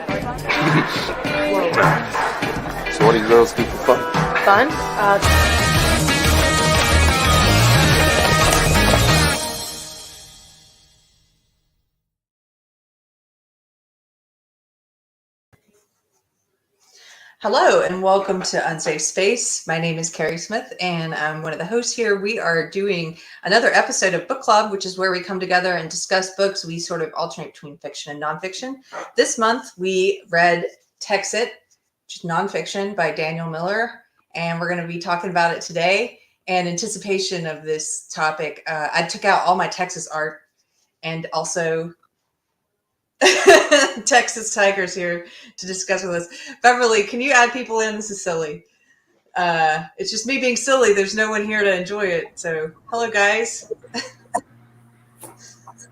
So what do you girls do for fun? Fun? Hello and welcome to Unsafe Space. My name is Keri Smith and I'm one of the hosts here. We are doing another episode of Book Club, which is where we come together and discuss books. We sort of alternate between fiction and nonfiction. This month we read Texit, which is nonfiction by Daniel Miller, and we're going to be talking about it today. In anticipation of this topic, I took out all my Texas art and also Texas Tigers here to discuss with us. Beverly, can you add people in? This is silly. It's just me being silly. There's no one here to enjoy it. So, hello, guys.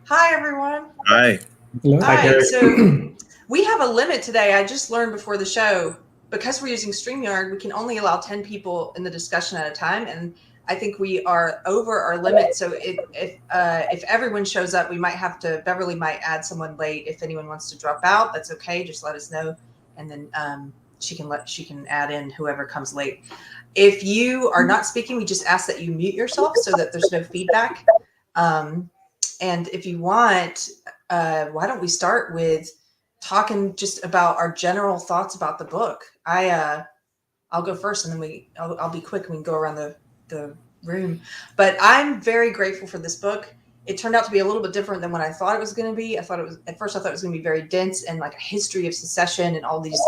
Hi, everyone. Hi. Hello. Hi. So, we have a limit today. I just learned before the show, because we're using StreamYard, we can only allow 10 people in the discussion at a time. And I think we are over our limit. So if everyone shows up, we might have to, Beverly might add someone late. If anyone wants to drop out, that's okay. Just let us know. And then she can add in whoever comes late. If you are not speaking, we just ask that you mute yourself so that there's no feedback. And if you want, why don't we start with talking just about our general thoughts about the book. I'll go first and then I'll be quick and we can go around the room. But I'm very grateful for this book. It turned out to be a little bit different than what I thought it was going to be. At first I thought it was going to be very dense and like a history of secession and all these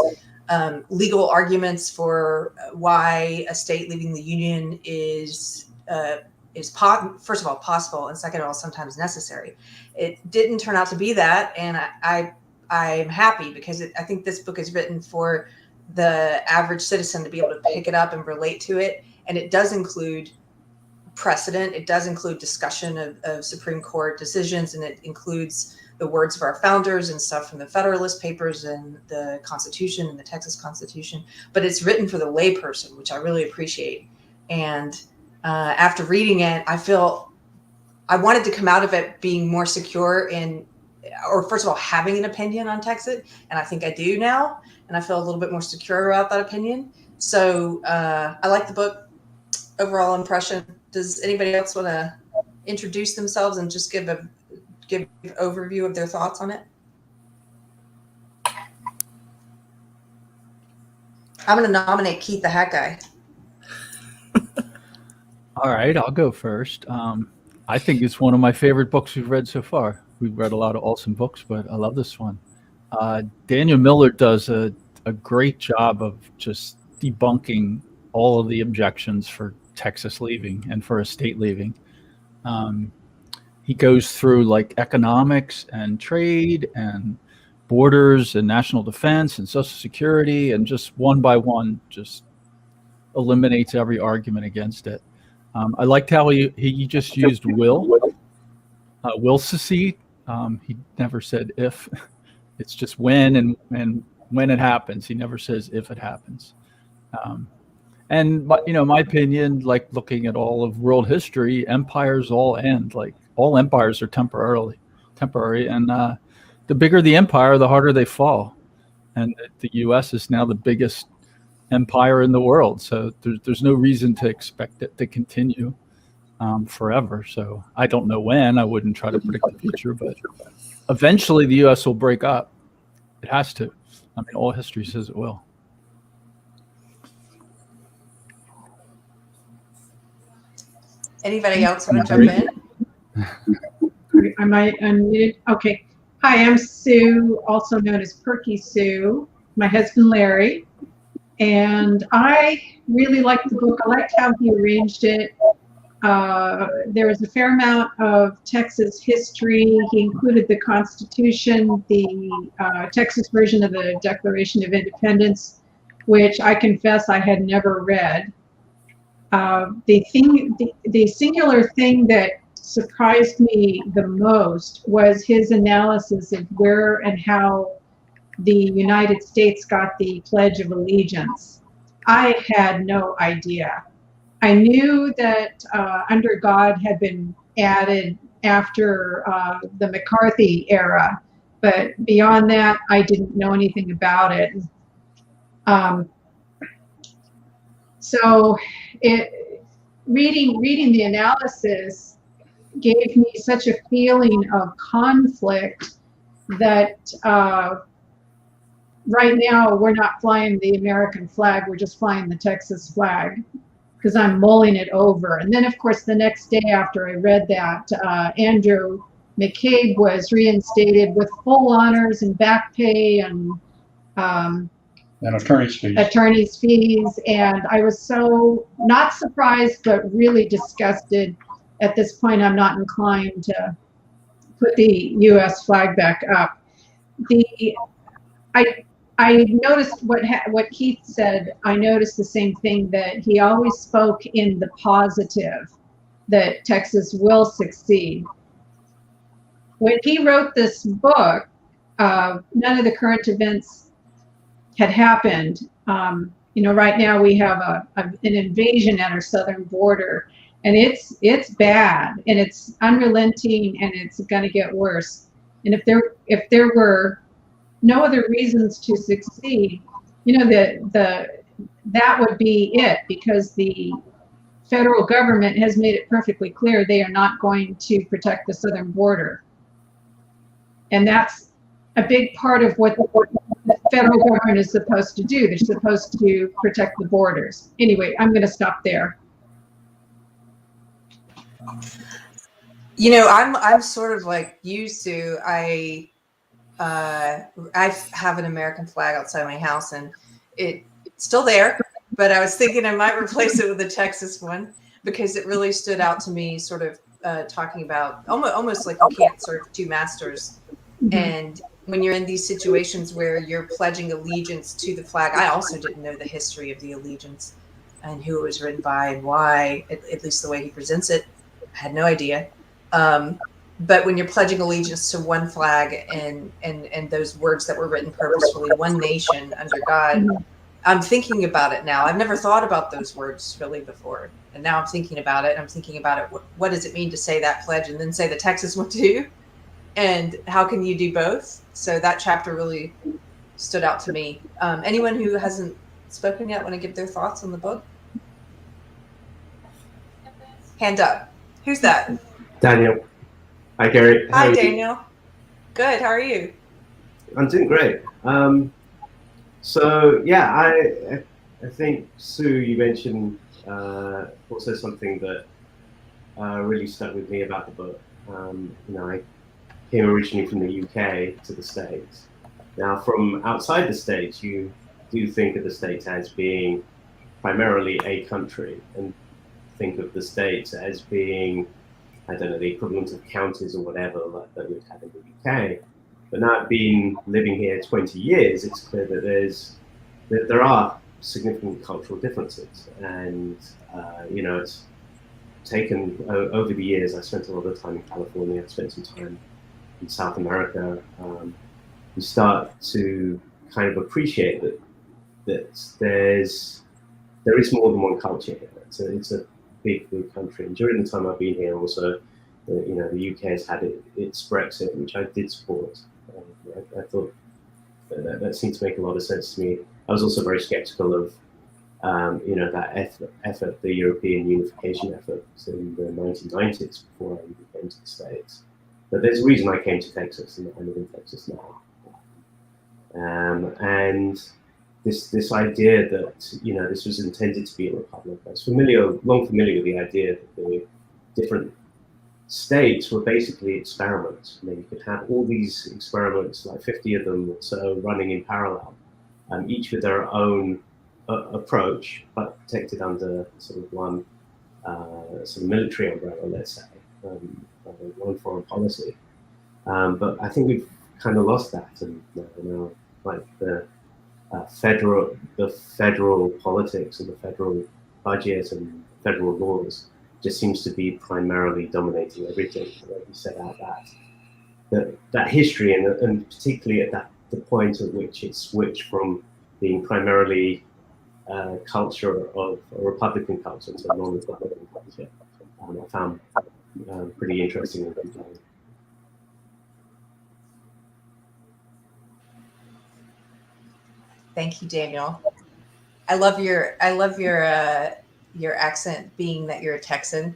legal arguments for why a state leaving the union is first of all possible and second of all sometimes necessary. It didn't turn out to be that, and I'm happy because I think this book is written for the average citizen to be able to pick it up and relate to it. And it does include precedent. It does include discussion of Supreme Court decisions, and it includes the words of our founders and stuff from the Federalist Papers and the Constitution and the Texas Constitution. But it's written for the layperson, which I really appreciate. And after reading it, I feel I wanted to come out of it being more secure or first of all, having an opinion on Texit. And I think I do now. And I feel a little bit more secure about that opinion. So I like the book. Overall impression. Does anybody else want to introduce themselves and just give an overview of their thoughts on it? I'm going to nominate Keith the Hat Guy. All right, I'll go first. I think it's one of my favorite books we've read so far. We've read a lot of awesome books, but I love this one. Daniel Miller does a great job of just debunking all of the objections for Texas leaving and for a state leaving. He goes through like economics and trade and borders and national defense and social security, and just one by one just eliminates every argument against it. I liked how he just used will secede. He never said if. It's just when and when it happens. He never says if it happens. And my opinion, like looking at all of world history, empires all end. Like all empires are temporary, and the bigger the empire, the harder they fall. And the U.S. is now the biggest empire in the world, so there's no reason to expect it to continue forever. So I don't know when. I wouldn't try to predict the future, but eventually the U.S. will break up. It has to. I mean, all history says it will. Anybody else want to jump in? Am I unmuted? Okay. Hi, I'm Sue, also known as Perky Sue. My husband, Larry. And I really liked the book. I liked how he arranged it. There was a fair amount of Texas history. He included the Constitution, the Texas version of the Declaration of Independence, which I confess I had never read. The singular thing that surprised me the most was his analysis of where and how the United States got the Pledge of Allegiance. I had no idea. I knew that under God had been added after the McCarthy era, But beyond that, I didn't know anything about it. So reading the analysis gave me such a feeling of conflict that right now we're not flying the American flag, we're just flying the Texas flag, because I'm mulling it over. And then, of course, the next day after I read that, Andrew McCabe was reinstated with full honors and back pay and attorney's fees. Attorney's fees. And I was so not surprised, but really disgusted. At this point, I'm not inclined to put the U.S. flag back up. I noticed what Keith said. I noticed the same thing, that he always spoke in the positive, that Texas will succeed. When he wrote this book, none of the current events had happened. Right now we have an invasion at our southern border, and it's bad, and it's unrelenting, and it's going to get worse. And if there were no other reasons to succeed, that would be it, because the federal government has made it perfectly clear they are not going to protect the southern border. And that's a big part of what the federal government is supposed to do. They're supposed to protect the borders. Anyway, I'm going to stop there. I'm sort of like you, Sue. I have an American flag outside my house, and it's still there, but I was thinking I might replace it with a Texas one, because it really stood out to me, sort of talking about almost like you can't serve two masters. Mm-hmm. And when you're in these situations where you're pledging allegiance to the flag, I also didn't know the history of the allegiance and who it was written by and why, at least the way he presents it. I had no idea. But when you're pledging allegiance to one flag and those words that were written purposefully, one nation under God, mm-hmm. I'm thinking about it now. I've never thought about those words really before. And now I'm thinking about it. I'm thinking about it. What does it mean to say that pledge and then say the Texas one too? And how can you do both? So that chapter really stood out to me. Anyone who hasn't spoken yet want to give their thoughts on the book? Hand up. Who's that? Daniel. Hi, Keri. Hi, Daniel. Good. How are you? I'm doing great. So yeah, I think, Sue, you mentioned also something that really stuck with me about the book. I came originally from the UK to the States. Now, from outside the States, you do think of the States as being primarily a country, and think of the States as being, I don't know, the equivalent of counties or whatever that we've had in the UK. But now I've been living here 20 years, it's clear that there are significant cultural differences. And, it's taken over the years. I spent a lot of time in California, I spent some time in South America. You start to kind of appreciate that there is more than one culture here. It's a big country. And during the time I've been here, also, the UK has had its Brexit, which I did support. I thought that seemed to make a lot of sense to me. I was also very skeptical of, that effort, the European unification effort in the 1990s before I even came to the States. But there's a reason I came to Texas, and I live in Texas now. And this idea that, this was intended to be a republic. I was long familiar with the idea that the different states were basically experiments. You could have all these experiments, like 50 of them or so, running in parallel, each with their own approach, but protected under sort of one sort of military umbrella, let's say, one foreign policy. But I think we've kind of lost that, and like the federal politics and the federal budget and federal laws just seems to be primarily dominating everything. You set out that history, and particularly at the point at which it switched from being primarily culture of a Republican culture to a non-Republican culture. I found pretty interesting and compelling. Thank you, Daniel. I love your accent, being that you're a Texan,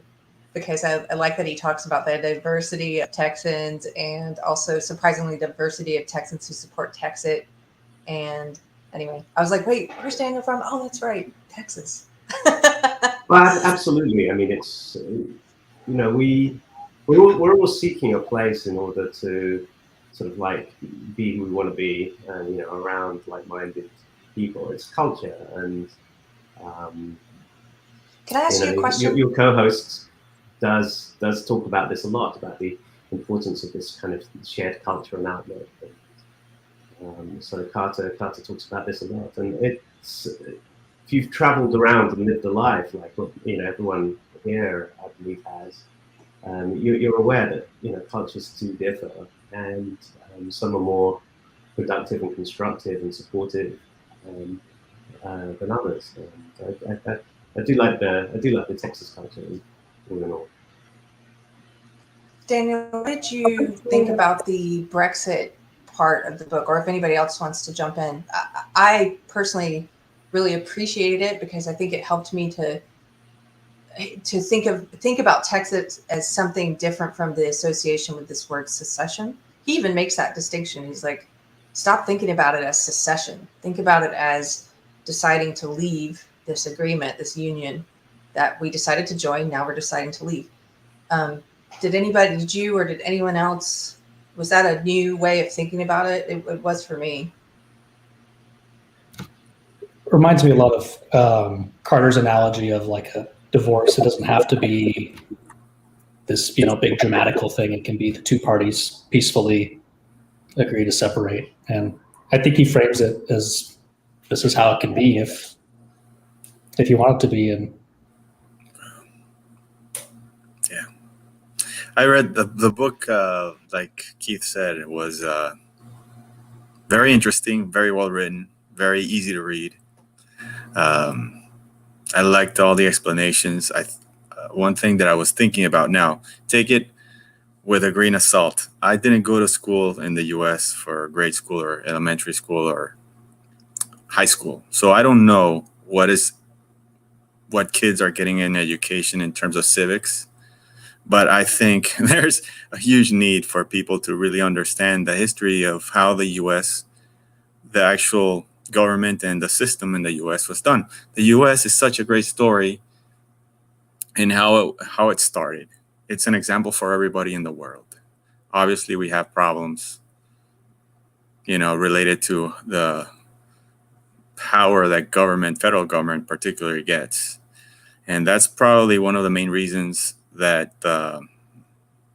because I like that he talks about the diversity of Texans, and also surprisingly diversity of Texans who support Texit. And anyway, I was like, wait, where's Daniel from? Oh, that's right, Texas. Well, absolutely. I mean, it's, we're all seeking a place in order to sort of like be who we want to be, and around like-minded people. It's culture, and can I ask you a question? Your co-host does talk about this a lot, about the importance of this kind of shared culture and outlook. So Carter talks about this a lot, and it's, if you've travelled around and lived a life like everyone here, I believe, has, you're aware that cultures do differ, and some are more productive and constructive and supportive than others. And I do like the Texas culture, all in all. Daniel, what did you think about the Brexit part of the book, or if anybody else wants to jump in? I personally really appreciated it because I think it helped me to think about Texit as something different from the association with this word secession. He even makes that distinction. He's like, stop thinking about it as secession. Think about it as deciding to leave this agreement, this union that we decided to join. Now we're deciding to leave. Did you or did anyone else, was that a new way of thinking about it? It was for me. Reminds me a lot of Carter's analogy of like a divorce. It doesn't have to be this, big dramatical thing. It can be the two parties peacefully agree to separate. And I think he frames it as this is how it can be if you want it to be. And yeah, I read the book. Like Keith said, it was very interesting, very well written, very easy to read. I liked all the explanations. One thing that I was thinking about now, take it with a grain of salt. I didn't go to school in the U.S. for grade school or elementary school or high school, so I don't know what kids are getting in education in terms of civics. But I think there's a huge need for people to really understand the history of how the U.S., the actual government and the system in the U.S. was done. The U.S. is such a great story in how it started. It's an example for everybody in the world. Obviously, we have problems, related to the power that federal government particularly gets. And that's probably one of the main reasons that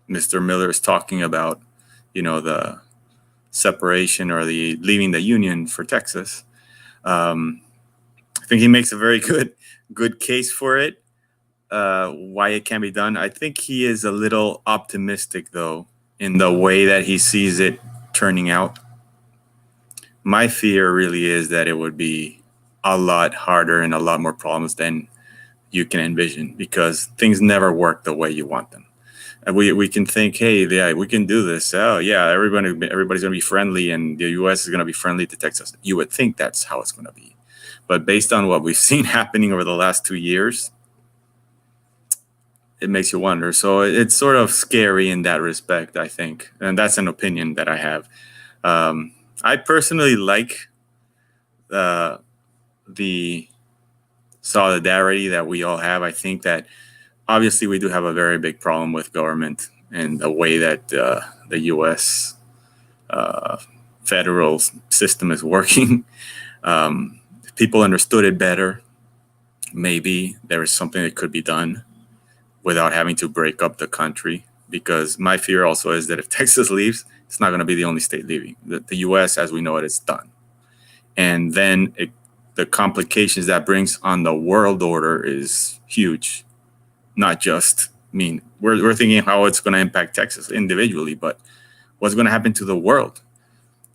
Mr. Miller is talking about, the separation or the leaving the union for Texas. I think he makes a very good case for it, why it can be done. I think he is a little optimistic, though, in the way that he sees it turning out. My fear really is that it would be a lot harder and a lot more problems than you can envision, because things never work the way you want them. And we can think, hey, yeah, we can do this. Oh, yeah, everybody's going to be friendly, and the U.S. is going to be friendly to Texas. You would think that's how it's going to be. But based on what we've seen happening over the last 2 years, it makes you wonder. So it's sort of scary in that respect, I think. And that's an opinion that I have. I personally like the solidarity that we all have. I think that obviously we do have a very big problem with government and the way that the U.S. Federal system is working. If people understood it better, maybe there is something that could be done without having to break up the country. Because my fear also is that if Texas leaves, it's not going to be the only state leaving. The U.S., as we know it, is done. And then the complications that brings on the world order is huge. Not just, we're thinking how it's going to impact Texas individually, but what's going to happen to the world,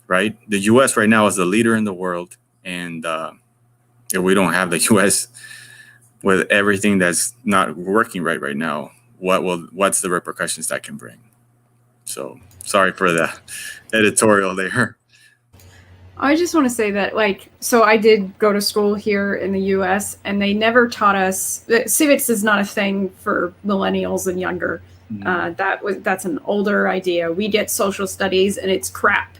right? The U.S. right now is the leader in the world. And if we don't have the U.S. with everything that's not working right now, what's the repercussions that can bring? So sorry for the editorial there. I just want to say that, like, so I did go to school here in the US, and they never taught us that civics is not a thing for millennials and younger. That's an older idea. We get social studies, and it's crap.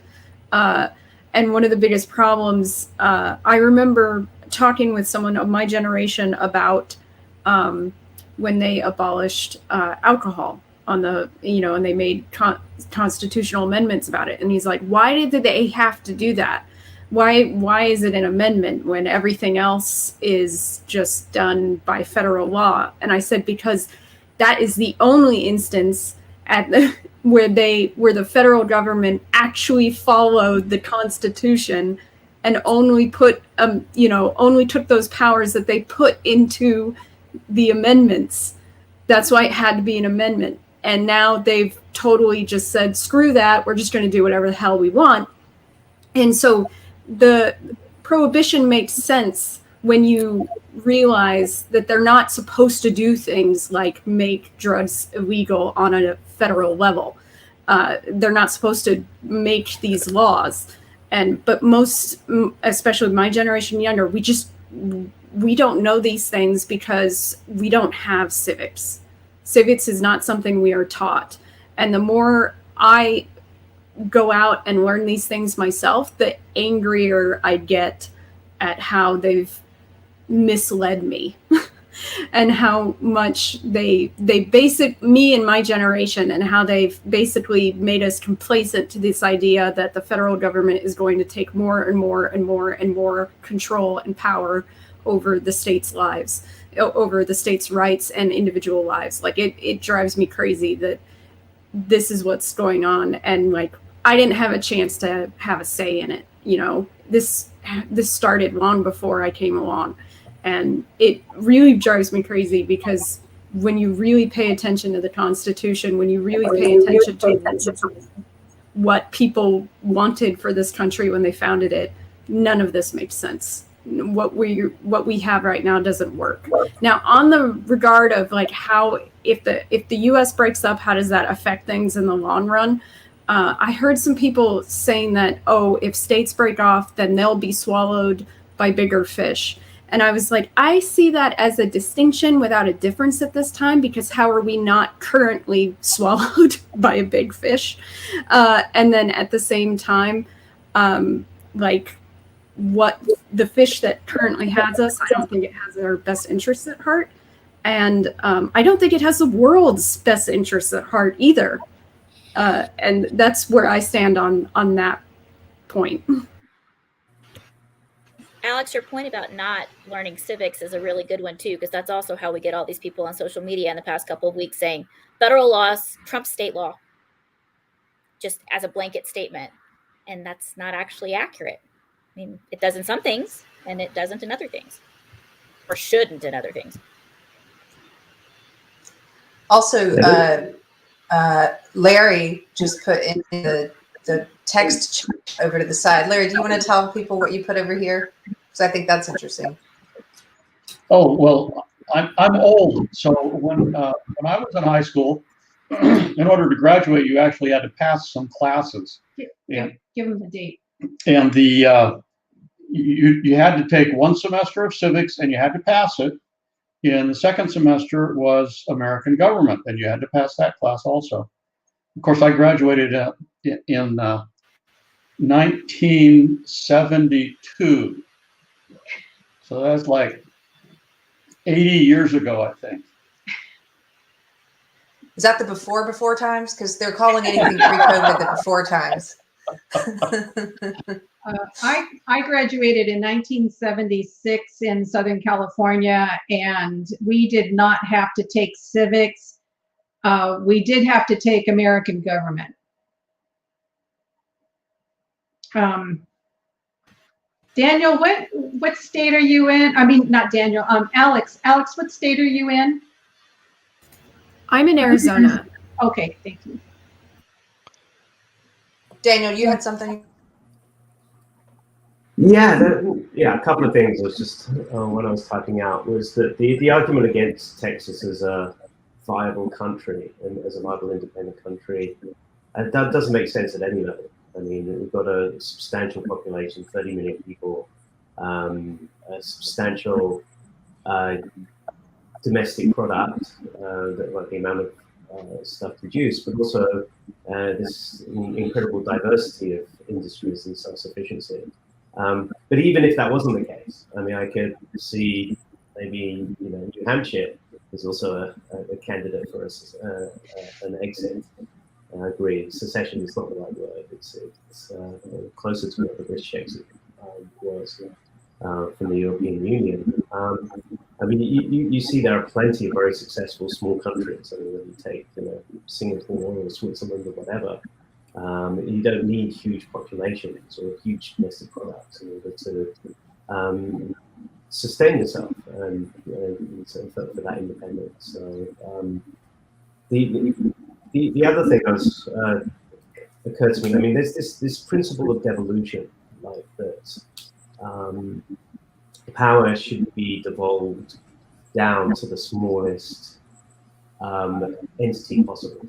And one of the biggest problems, I remember talking with someone of my generation about when they abolished alcohol on the, and they made constitutional amendments about it. And he's like, why did they have to do that? Why is it an amendment when everything else is just done by federal law? And I said, because that is the only instance where the federal government actually followed the Constitution and only put only took those powers that they put into the amendments. That's why it had to be an amendment. And now they've totally just said, screw that, we're just going to do whatever the hell we want. And so the prohibition makes sense when you realize that they're not supposed to do things like make drugs illegal on a federal level. They're not supposed to make these laws. But most, especially my generation younger, we don't know these things because we don't have civics. Civics is not something we are taught. And the more I go out and learn these things myself, the angrier I get at how they've misled me and how much they me and my generation, and how they've basically made us complacent to this idea that the federal government is going to take more and more and more and more control and power over the states' lives, over the states' rights and individual lives. Like it drives me crazy that this is what's going on, and like I didn't have a chance to have a say in it. This started long before I came along, and it really drives me crazy because when you really pay attention to the Constitution, when you really pay attention to what people wanted for this country when they founded it, none of this makes sense. What we have right now doesn't work. Now, on the regard of like how if the U.S. breaks up, how does that affect things in the long run? I heard some people saying that, if states break off, then they'll be swallowed by bigger fish. And I was like, I see that as a distinction without a difference at this time, because how are we not currently swallowed by a big fish? And then at the same time, like what the fish that currently has us, I don't think it has our best interests at heart. And I don't think it has the world's best interests at heart either. And that's where I stand on that point. Alex, your point about not learning civics is a really good one too, because that's also how we get all these people on social media in the past couple of weeks saying federal laws trump state law, just as a blanket statement. And that's not actually accurate. I mean, it does in some things, and it doesn't in other things, or shouldn't in other things. Also, Larry just put in the text over to the side. Larry, do you want to tell people what you put over here? Because I think that's interesting. Oh, well, I'm old. So when I was in high school, in order to graduate, you actually had to pass some classes. Give them the date. And you had to take one semester of civics, and you had to pass it. And the second semester was American government, and you had to pass that class also. Of course, I graduated in 1972. So that's like 80 years ago, I think. Is that the before times? Because they're calling anything pre-COVID the before times. I graduated in 1976 in Southern California, and we did not have to take civics. We did have to take American government. Daniel, what state are you in? I mean, not Daniel. Alex, what state are you in? I'm in Arizona. Okay, thank you. Daniel, you had something? Yeah, a couple of things. Was just when I was typing out was that the argument against Texas as a viable country and as a viable independent country, that doesn't make sense at any level. I mean, we've got a substantial population, 30 million people, a substantial domestic product, like the amount of stuff produced, but also this incredible diversity of industries and self-sufficiency. But even if that wasn't the case, I mean, I could see maybe New Hampshire is also a candidate for an exit. I agree. Secession is not the right word. It's closer to what the British exit was from the European Union. I mean, you see there are plenty of very successful small countries. I mean, when you take Singapore or Switzerland or whatever, you don't need huge populations or huge domestic products in order to sustain yourself and for that independence. So the other thing that occurred to me, I mean, there's this principle of devolution, like that power should be devolved down to the smallest entity possible.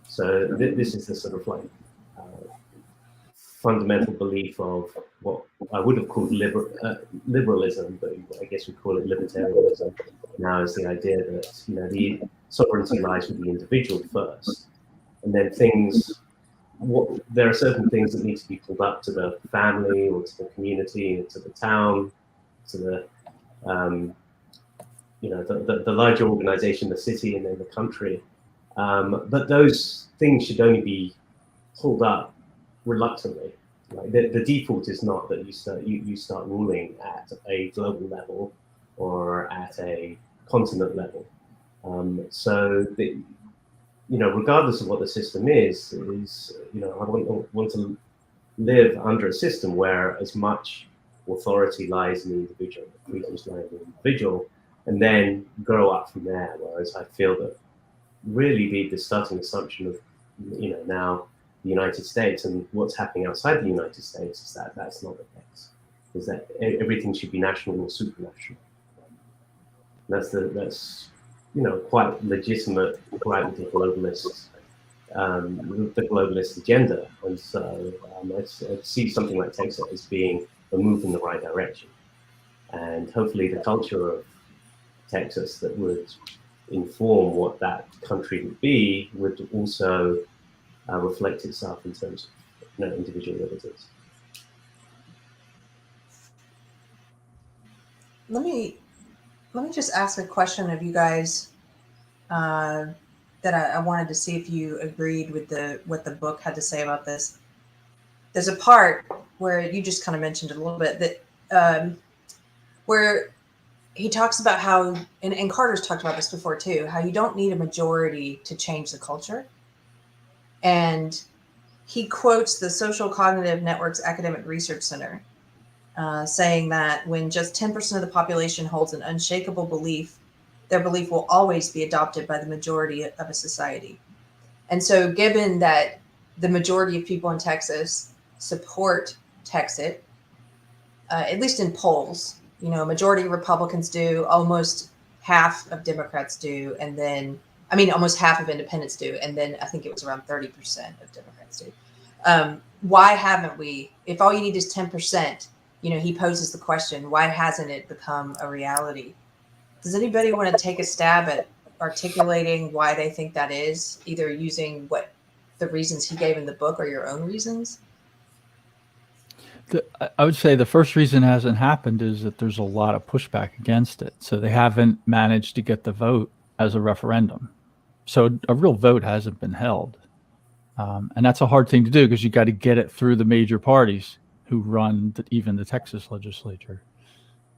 So this is the sort of like fundamental belief of what I would have called liberalism, but I guess we call it libertarianism now, is the idea that the sovereignty lies with the individual first, and then there are certain things that need to be pulled up to the family or to the community or to the town, to the the larger organization, the city, and then the country. But those things should only be pulled up reluctantly. Like the default is not that you start ruling at a global level or at a continent level. So regardless of what the system is I want to live under a system where as much authority lies in the individual, freedoms lie in the individual, and then grow up from there. Whereas I feel that really the starting assumption of now the United States and what's happening outside the United States is that that's not the case. Is that everything should be national or supranational. That's quite legitimate, quite the globalist agenda. And so I see something like Texit as being a move in the right direction. And hopefully the culture of Texas that would inform what that country would be would also reflect itself in terms of individual liberties. Let me just ask a question of you guys that I wanted to see if you agreed with what the book had to say about this. There's a part where you just kind of mentioned it a little bit that where he talks about how, and Carter's talked about this before too, how you don't need a majority to change the culture. And he quotes the Social Cognitive Networks Academic Research Center saying that when just 10% of the population holds an unshakable belief, their belief will always be adopted by the majority of a society. And so given that the majority of people in Texas support Texit, at least in polls, majority of Republicans do, almost half of Democrats do, and then, almost half of independents do, and then I think it was around 30% of Democrats do. Why haven't we, if all you need is 10%, he poses the question, why hasn't it become a reality? Does anybody want to take a stab at articulating why they think that is, either using what the reasons he gave in the book or your own reasons? I would say the first reason it hasn't happened is that there's a lot of pushback against it. So they haven't managed to get the vote as a referendum. So a real vote hasn't been held. And that's a hard thing to do because you got to get it through the major parties who run even the Texas legislature.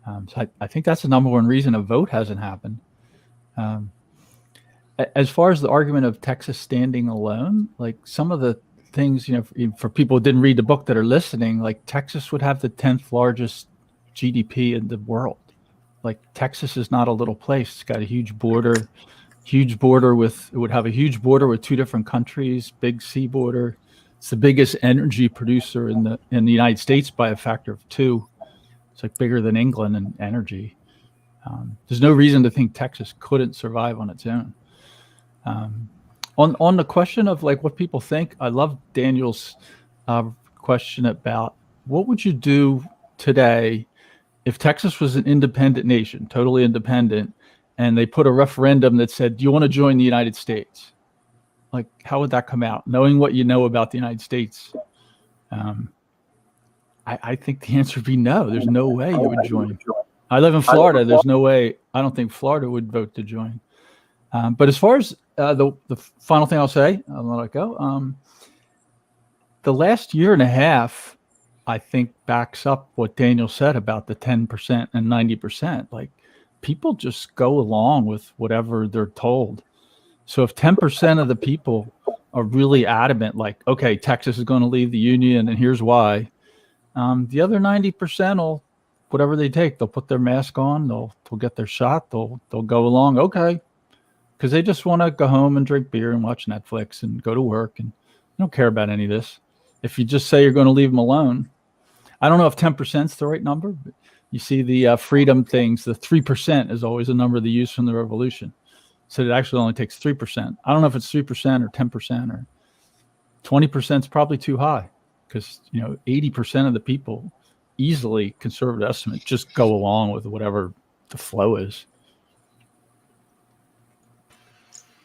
So I think that's the number one reason a vote hasn't happened. As far as the argument of Texas standing alone, like some of the things, for people who didn't read the book that are listening, like Texas would have the 10th largest GDP in the world. Like Texas is not a little place. It's got a huge border with, it would have a huge border with two different countries, big sea border. It's the biggest energy producer in the United States by a factor of 2. It's like bigger than England in energy. There's no reason to think Texas couldn't survive on its own. On the question of like what people think, I love Daniel's question about what would you do today if Texas was an independent nation, totally independent, and they put a referendum that said, do you want to join the United States? Like, how would that come out? Knowing what you know about the United States, I think the answer would be no. There's no way you would join. I live in Florida. There's no way. I don't think Florida would vote to join. But as far as the final thing I'll say, I'll let it go. The last year and a half, I think, backs up what Daniel said about the 10% and 90%. Like, people just go along with whatever they're told. So if 10% of the people are really adamant, like, okay, Texas is going to leave the union and here's why, the other 90% will, whatever they take, they'll put their mask on, they'll get their shot, they'll go along, okay, because they just want to go home and drink beer and watch Netflix and go to work, and they don't care about any of this. If you just say you're going to leave them alone, I don't know if 10% is the right number, but you see the freedom things, the 3% is always a number they use from the revolution. So it actually only takes 3%. I don't know if it's 3% or 10% or 20% is probably too high, because 80% of the people, easily conservative estimate, just go along with whatever the flow is.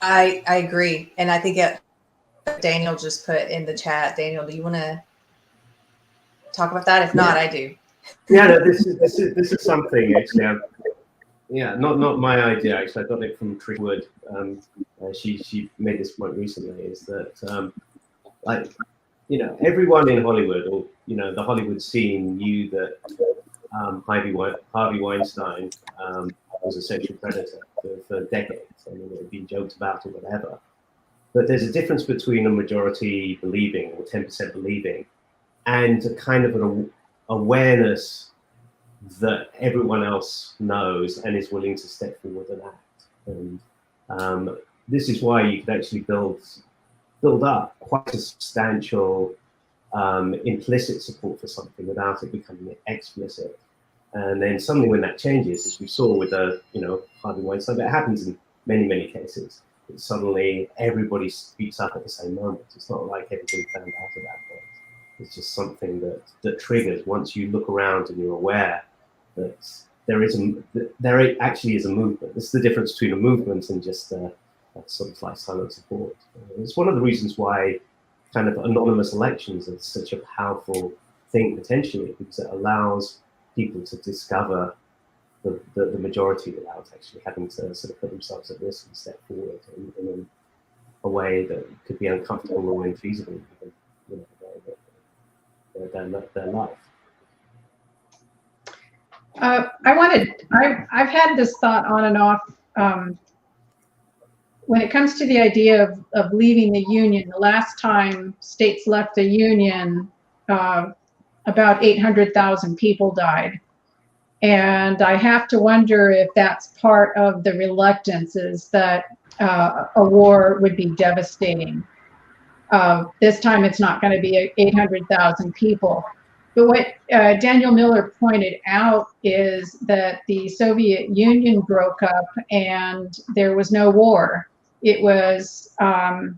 I agree, and I think Daniel just put in the chat. Daniel, do you want to talk about that? If not, I do. Yeah, no, this is something actually. Not my idea. Actually, I got it from Trish Wood. She made this point recently. Is that everyone in Hollywood, or the Hollywood scene, knew that Harvey Weinstein was a sexual predator for decades. I mean, it had been joked about or whatever. But there's a difference between a majority believing, or 10% believing, and a kind of an awareness that everyone else knows and is willing to step forward and act. And this is why you could actually build up quite a substantial implicit support for something without it becoming explicit. And then suddenly when that changes, as we saw with Harvey Weinstein, that happens in many, many cases, that suddenly everybody speaks up at the same moment. It's not like everybody found out at that point. It's just something that triggers once you look around and you're aware that there actually is a movement. This is the difference between a movement and just a sort of like silent support. It's one of the reasons why kind of anonymous elections are such a powerful thing potentially, because it allows people to discover the majority without actually having to sort of put themselves at risk and step forward in a way that could be uncomfortable or infeasible in their life. I've had this thought on and off. When it comes to the idea of leaving the union, the last time states left the union, about 800,000 people died. And I have to wonder if that's part of the reluctance, is that a war would be devastating. This time it's not going to be 800,000 people. But what Daniel Miller pointed out is that the Soviet Union broke up and there was no war. It was, I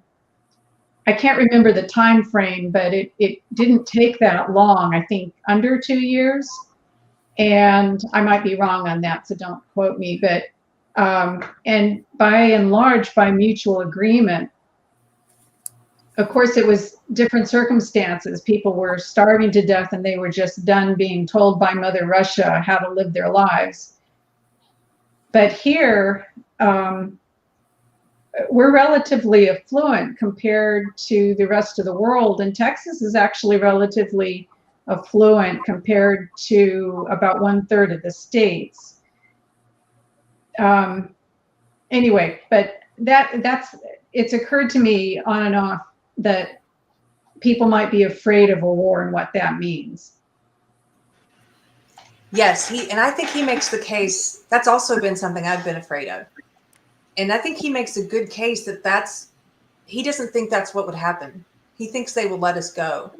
can't remember the time frame, but it didn't take that long, I think under 2 years. And I might be wrong on that, so don't quote me. But and by and large, by mutual agreement, of course, it was different circumstances. People were starving to death and they were just done being told by Mother Russia how to live their lives. But here, we're relatively affluent compared to the rest of the world. And Texas is actually relatively affluent compared to about 1/3 of the states. Anyway, but it's occurred to me on and off that people might be afraid of a war and what that means. Yes, and I think he makes the case. That's also been something I've been afraid of. And I think he makes a good case he doesn't think that's what would happen. He thinks they will let us go,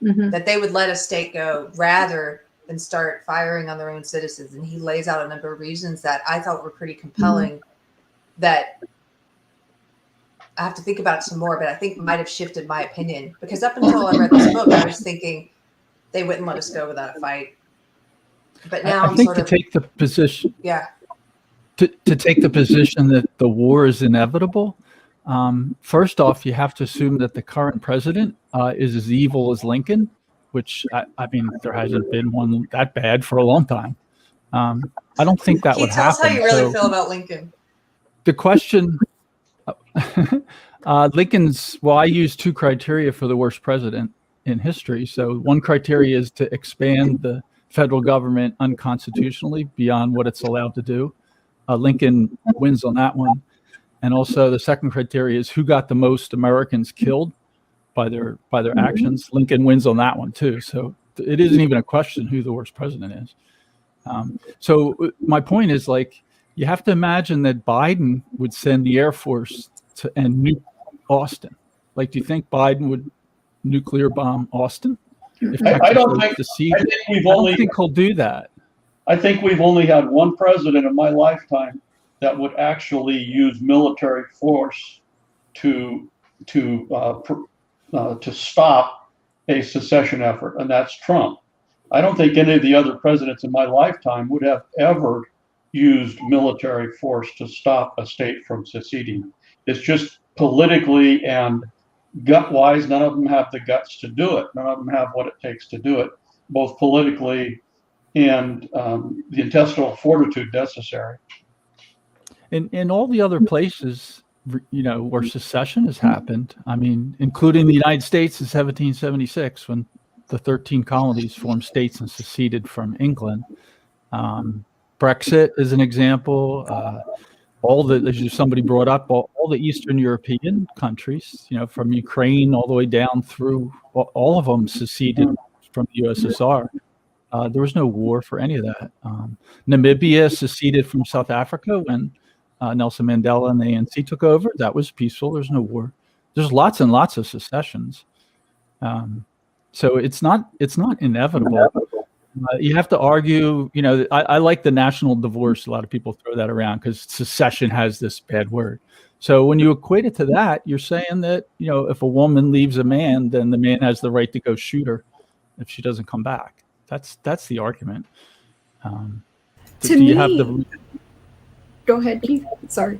that they would let a state go rather than start firing on their own citizens. And he lays out a number of reasons that I thought were pretty compelling, that I have to think about it some more, but I think might have shifted my opinion, because up until I read this book, I was thinking they wouldn't let us go without a fight. But now I'm think sort to of, take the position yeah. to take the position that the war is inevitable. First off, you have to assume that the current president is as evil as Lincoln, which I mean, there hasn't been one that bad for a long time. I don't think that would Keith, tell us how happen. you really So feel about Lincoln. the question, Lincoln's, well, I use two criteria for the worst president in history. So one criteria is to expand the federal government unconstitutionally beyond what it's allowed to do. Lincoln wins on that one. And also the second criteria is who got the most Americans killed by their actions. Lincoln wins on that one too. So it isn't even a question who the worst president is. So my point is, like, you have to imagine that Biden would send the Air Force to and nuke Austin. Like, do you think Biden would nuclear bomb Austin? I don't think he'll do that. I think we've only had one president in my lifetime that would actually use military force to stop a secession effort, and that's Trump. I don't think any of the other presidents in my lifetime would have ever used military force to stop a state from seceding. It's just politically and gut-wise, none of them have the guts to do it. None of them have what it takes to do it, both politically and the intestinal fortitude necessary. In all the other places, where secession has happened, I mean, including the United States in 1776, when the 13 colonies formed states and seceded from England. Brexit is an example. As somebody brought up, all the Eastern European countries, from Ukraine all the way down through, all of them seceded from the USSR. There was no war for any of that. Namibia seceded from South Africa when Nelson Mandela and the ANC took over. That was peaceful. There's no war. There's lots and lots of secessions. So it's not inevitable. You have to argue, I like the national divorce. A lot of people throw that around because secession has this bad word. So when you equate it to that, you're saying that, if a woman leaves a man, then the man has the right to go shoot her if she doesn't come back. That's the argument. Go ahead, Keith. Sorry.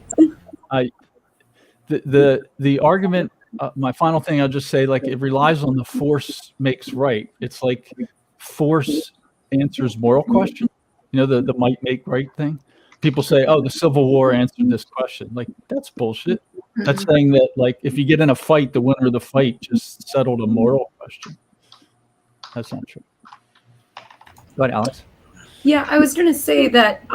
The argument, my final thing, I'll just say, like, it relies on the force makes right. It's like force answers moral question. The might make right thing. People say, oh, the Civil War answered this question. Like, that's bullshit. That's saying that, like, if you get in a fight, the winner of the fight just settled a moral question. That's not true. Go ahead, Alex. Yeah, I was going to say that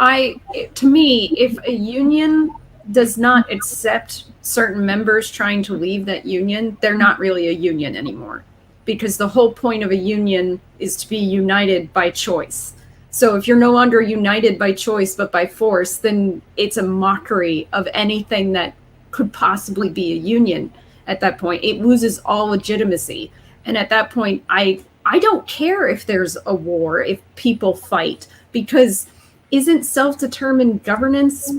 to me, if a union does not accept certain members trying to leave that union, they're not really a union anymore, because the whole point of a union is to be united by choice. So if you're no longer united by choice but by force, then it's a mockery of anything that could possibly be a union. At that point, it loses all legitimacy. And at that point, I don't care if there's a war, if people fight, because isn't self-determined governance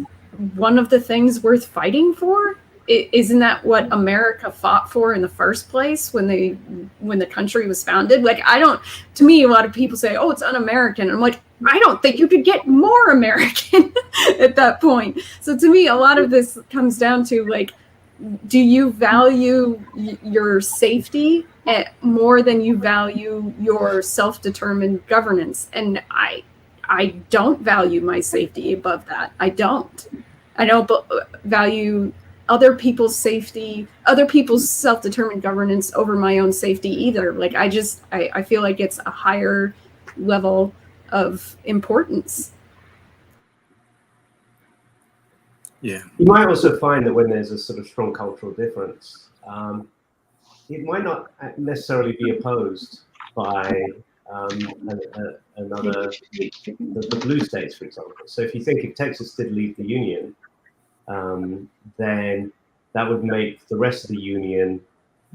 one of the things worth fighting for? Isn't that what America fought for in the first place when the country was founded? Like, to me, a lot of people say, oh, it's un-American. I'm like, I don't think you could get more American at that point. So to me, a lot of this comes down to, like, do you value your safety more than you value your self-determined governance? And I don't value my safety above that. I don't value other people's safety, other people's self-determined governance over my own safety either. Like, I feel like it's a higher level of importance. Yeah. You might also find that when there's a sort of strong cultural difference, it might not necessarily be opposed by the blue states, for example. So if you think if Texas did leave the Union, then that would make the rest of the Union,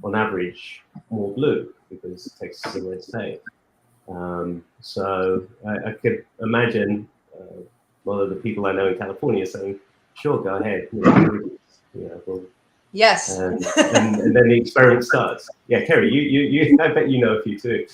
on average, more blue, because Texas is a red state. So I could imagine a lot of the people I know in California saying, sure, go ahead. We'll Yes. and then the experiment starts. Yeah, Keri, you I bet you know a few too.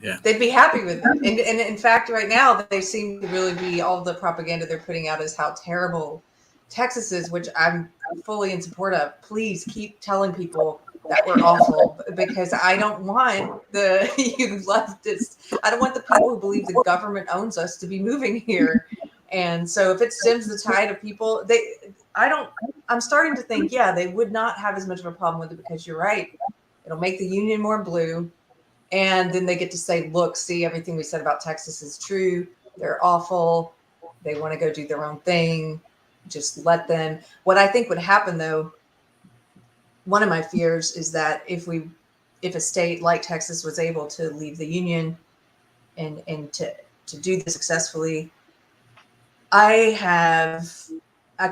Yeah. They'd be happy with it. And in fact, right now, they seem to really be, all the propaganda they're putting out is how terrible Texas is, which I'm fully in support of. Please keep telling people that we're awful, because I don't want the you leftists, I don't want the people who believe the government owns us to be moving here. And so if it stems the tide of people, I'm starting to think, yeah, they would not have as much of a problem with it, because you're right. It'll make the union more blue. And then they get to say, look, see, everything we said about Texas is true. They're awful. They want to go do their own thing. Just let them. What I think would happen, though, one of my fears is that if a state like Texas was able to leave the union and to do this successfully, I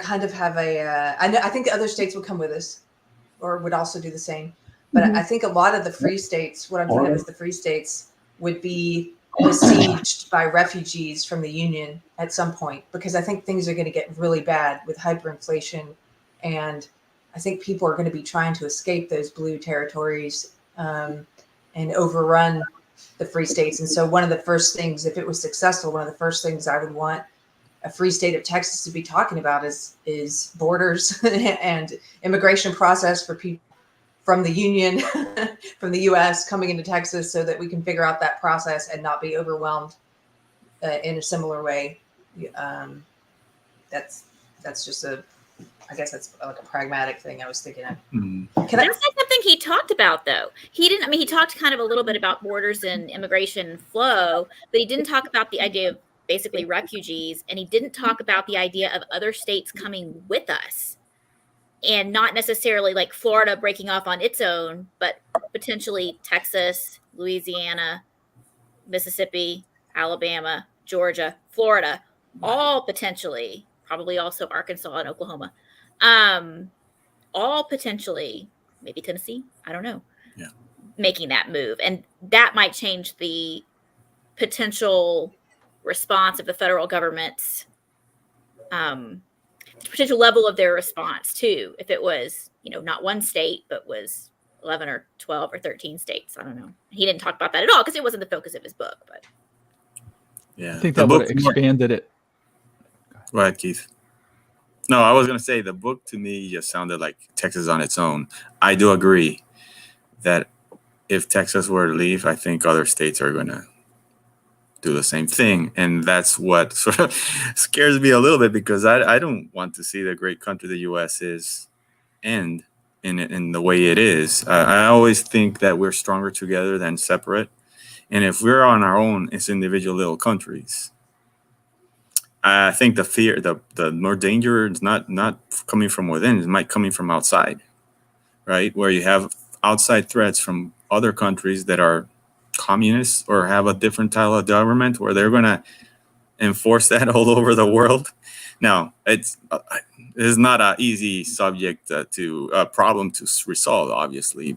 kind of have I think other states would come with us, or would also do the same. But I think a lot of the free states, what I'm thinking is the free states would be besieged by refugees from the union at some point, because I think things are going to get really bad with hyperinflation. And I think people are going to be trying to escape those blue territories and overrun the free states. And so one of the first things, if it was successful, one of the first things I would want a free state of Texas to be talking about is borders and immigration process for people from the union, from the U.S. coming into Texas, so that we can figure out that process and not be overwhelmed in a similar way. That's just I guess that's like a pragmatic thing I was thinking of. That's not something he talked about, though. He didn't. I mean, he talked kind of a little bit about borders and immigration flow, but he didn't talk about the idea of basically refugees, and he didn't talk about the idea of other states coming with us. And not necessarily like Florida breaking off on its own, but potentially Texas, Louisiana, Mississippi, Alabama, Georgia, Florida, all potentially, probably also Arkansas and Oklahoma, all potentially, maybe Tennessee, I don't know, making that move. And that might change the potential response of the federal government's potential level of their response too, if it was, not one state, but was 11 or 12 or 13 states. I don't know. He didn't talk about that at all because it wasn't the focus of his book. But I think that would have expanded it. Go ahead, Keith. No, I was going to say the book to me just sounded like Texas on its own. I do agree that if Texas were to leave, I think other states are going to do the same thing. And that's what sort of scares me a little bit, because I don't want to see the great country the U.S. is end in the way it is. I always think that we're stronger together than separate. And if we're on our own as individual little countries, I think the fear, the more danger is not coming from within, it might coming from outside, right? Where you have outside threats from other countries that are communists or have a different style of government, where they're going to enforce that all over the world. Now, it's not an easy subject to a problem to resolve, obviously.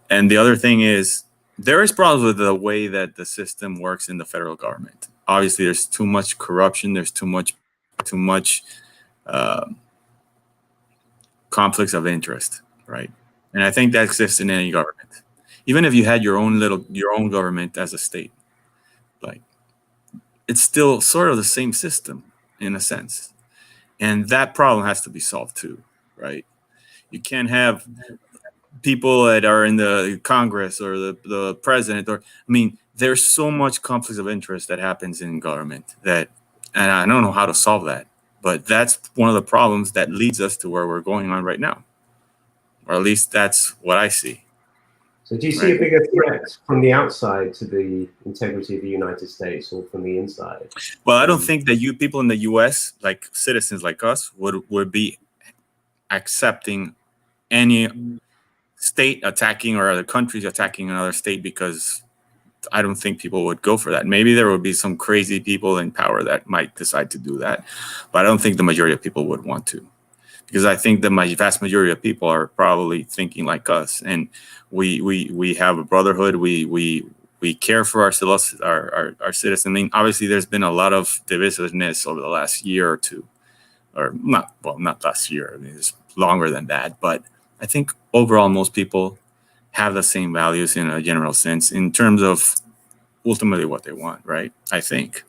And the other thing is, there is problems with the way that the system works in the federal government. Obviously, there's too much corruption. There's too much conflicts of interest, right? And I think that exists in any government. Even if you had your own government as a state, like, it's still sort of the same system in a sense. And that problem has to be solved too, right? You can't have people that are in the Congress or the president, there's so much conflicts of interest that happens in government and I don't know how to solve that, but that's one of the problems that leads us to where we're going on right now. Or at least that's what I see. So do you see a bigger threat from the outside to the integrity of the United States, or from the inside? Well, I don't think that people in the U.S., like citizens like us, would be accepting any state attacking or other countries attacking another state, because I don't think people would go for that. Maybe there would be some crazy people in power that might decide to do that, but I don't think the majority of people would want to. Because I think the vast majority of people are probably thinking like us, and we have a brotherhood. We care for our citizens. Obviously, there's been a lot of divisiveness over the last year or two, or not last year. I mean, it's longer than that. But I think overall, most people have the same values in a general sense in terms of ultimately what they want, right? I think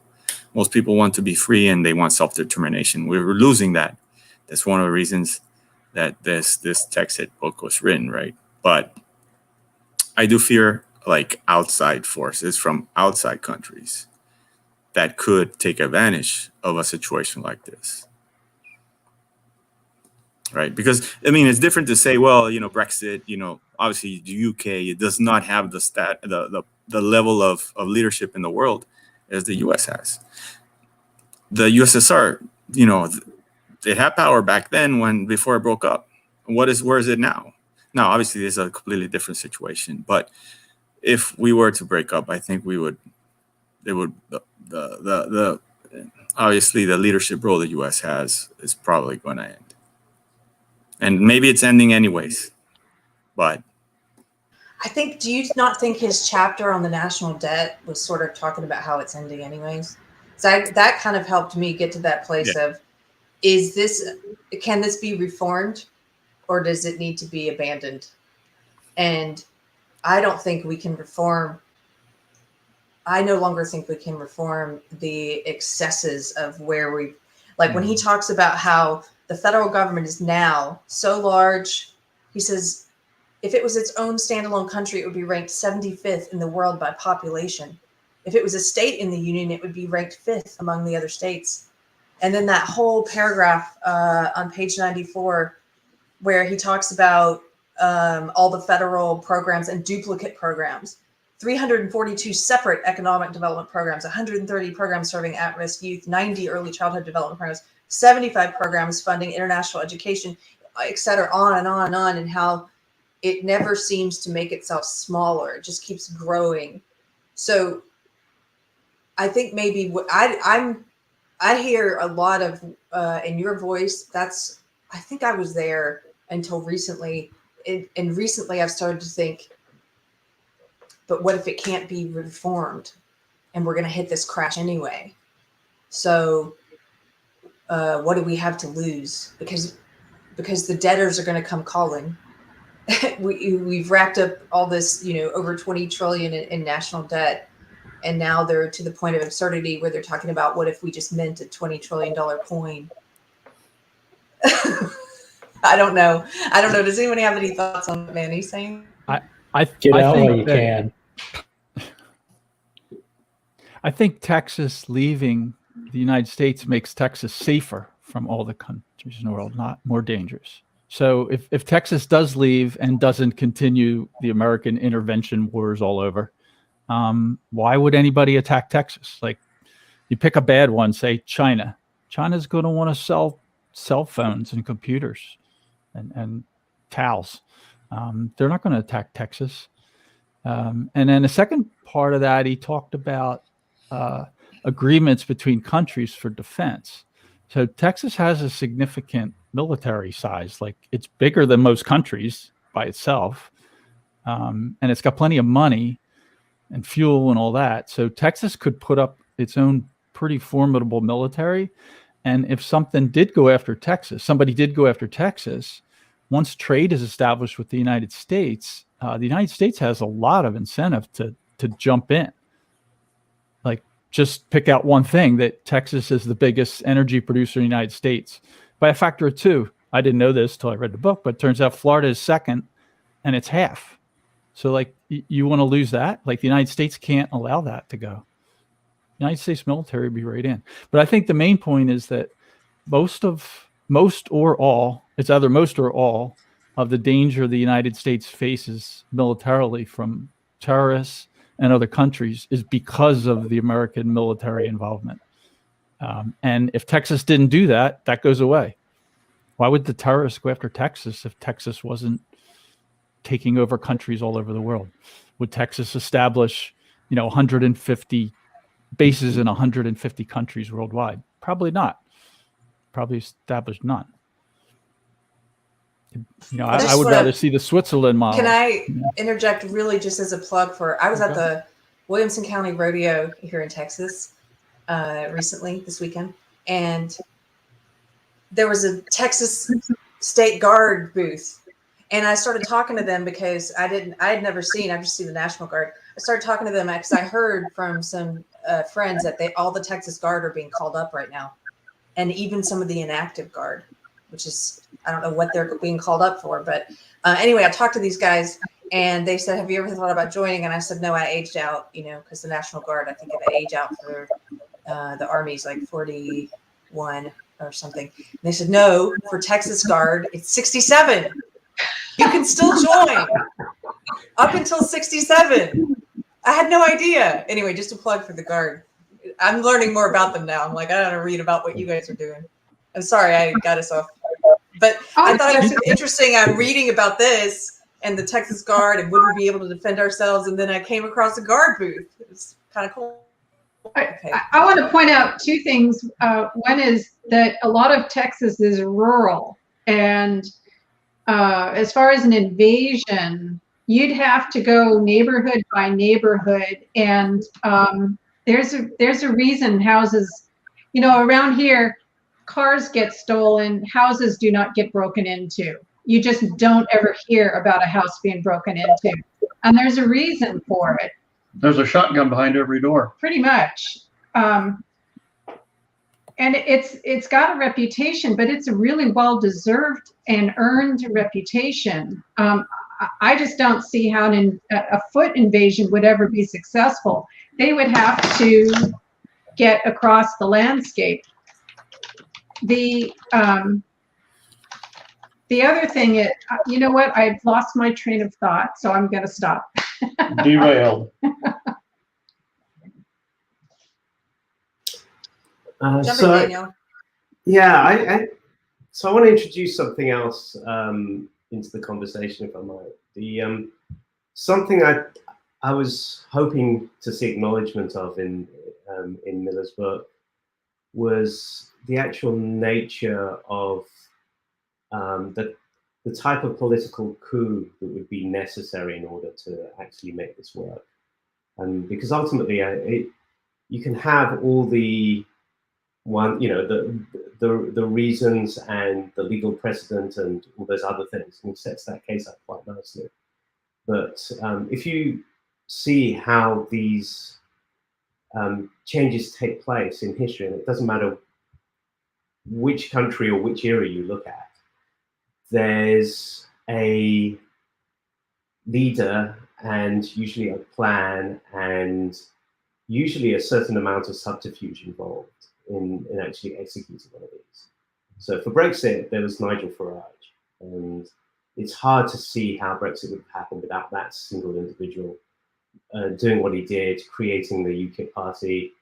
most people want to be free and they want self-determination. We're losing that. That's one of the reasons that this Texit book was written, right? But I do fear like outside forces from outside countries that could take advantage of a situation like this, right? Because I mean, it's different to say, well, Brexit, obviously the UK, it does not have the level of leadership in the world as the US has. The USSR, it had power back then before it broke up. Where is it now? Now, obviously, this is a completely different situation. But if we were to break up, I think obviously the leadership role the U.S. has is probably going to end, and maybe it's ending anyways. But I think, do you not think his chapter on the national debt was sort of talking about how it's ending anyways? So that kind of helped me get to that place of, can this be reformed, or does it need to be abandoned? And I don't think we can reform. I no longer think we can reform the excesses of where when he talks about how the federal government is now so large, he says, if it was its own standalone country, it would be ranked 75th in the world by population. If it was a state in the union, it would be ranked 5th among the other states. And then that whole paragraph on page 94, where he talks about all the federal programs and duplicate programs, 342 separate economic development programs, 130 programs serving at-risk youth, 90 early childhood development programs, 75 programs funding international education, et cetera, on and on and on, and how it never seems to make itself smaller. It just keeps growing. So I think maybe I hear a lot of in your voice. I think I was there until recently, and recently I've started to think, but what if it can't be reformed, and we're going to hit this crash anyway? So what do we have to lose? Because the debtors are going to come calling. We've racked up all this, over 20 trillion in national debt. And now they're to the point of absurdity where they're talking about, what if we just mint a $20 trillion coin? I don't know. Does anyone have any thoughts on what Manny's saying? I think while you can. I think Texas leaving the United States makes Texas safer from all the countries in the world, not more dangerous. So if Texas does leave and doesn't continue the American intervention wars all over, why would anybody attack Texas? Like, you pick a bad one, say China. China's going to want to sell cell phones and computers and towels. They're not going to attack Texas. And then the second part of that, he talked about agreements between countries for defense. So Texas has a significant military size. Like, it's bigger than most countries by itself. And it's got plenty of money and fuel and all that. So Texas could put up its own pretty formidable military. And if somebody did go after Texas, once trade is established with the United States has a lot of incentive to jump in. Like, just pick out one thing, that Texas is the biggest energy producer in the United States by a factor of 2. I didn't know this till I read the book, but it turns out Florida is second, and it's half. So, like, you want to lose that? Like, the United States can't allow that to go. The United States military would be right in. But I think the main point is that most or all of the danger the United States faces militarily from terrorists and other countries is because of the American military involvement. And if Texas didn't do that, that goes away. Why would the terrorists go after Texas if Texas wasn't taking over countries all over the world? Would Texas establish, 150 bases in 150 countries worldwide? Probably not. Probably establish none. I would rather see the Switzerland model. Can I interject really just as a plug for, I was at the Williamson County Rodeo here in Texas recently this weekend. And there was a Texas State Guard booth, and I started talking to them because I had never seen. I've just seen the National Guard. I started talking to them because I heard from some friends that all the Texas Guard are being called up right now, and even some of the inactive Guard, which is, I don't know what they're being called up for, but anyway, I talked to these guys, and they said, "Have you ever thought about joining?" And I said, "No, I aged out, because the National Guard, I think if I age out for the Army's like 41 or something." And they said, "No, for Texas Guard, it's 67. You can still join up until 67." I had no idea. Anyway, just a plug for the Guard. I'm learning more about them now. I'm like, I gotta read about what you guys are doing. I'm sorry I got us off, but I thought it was interesting. I'm reading about this and the Texas Guard and would we be able to defend ourselves, and then I came across a Guard booth. It was kind of cool. Okay. I want to point out two things. One is that a lot of Texas is rural, and as far as an invasion, you'd have to go neighborhood by neighborhood, and there's a reason houses, around here, cars get stolen, houses do not get broken into. You just don't ever hear about a house being broken into, and there's a reason for it. There's a shotgun behind every door. Pretty much. And it's got a reputation, but it's a really well-deserved and earned reputation. I just don't see how a foot invasion would ever be successful. They would have to get across the landscape. The other thing is, you know what? I've lost my train of thought, so I'm going to stop. Derailed. Daniel. Yeah, so I want to introduce something else into the conversation, if I might. Something I was hoping to see acknowledgement of in Miller's book was the actual nature of the type of political coup that would be necessary in order to actually make this work. Because ultimately, you can have all the reasons and the legal precedent and all those other things, and it sets that case up quite nicely. But if you see how these changes take place in history, and it doesn't matter which country or which era you look at, there's a leader and usually a plan and usually a certain amount of subterfuge involved in actually executing one of these. So for Brexit, there was Nigel Farage, and it's hard to see how Brexit would happen without that single individual doing what he did, creating the UKIP party,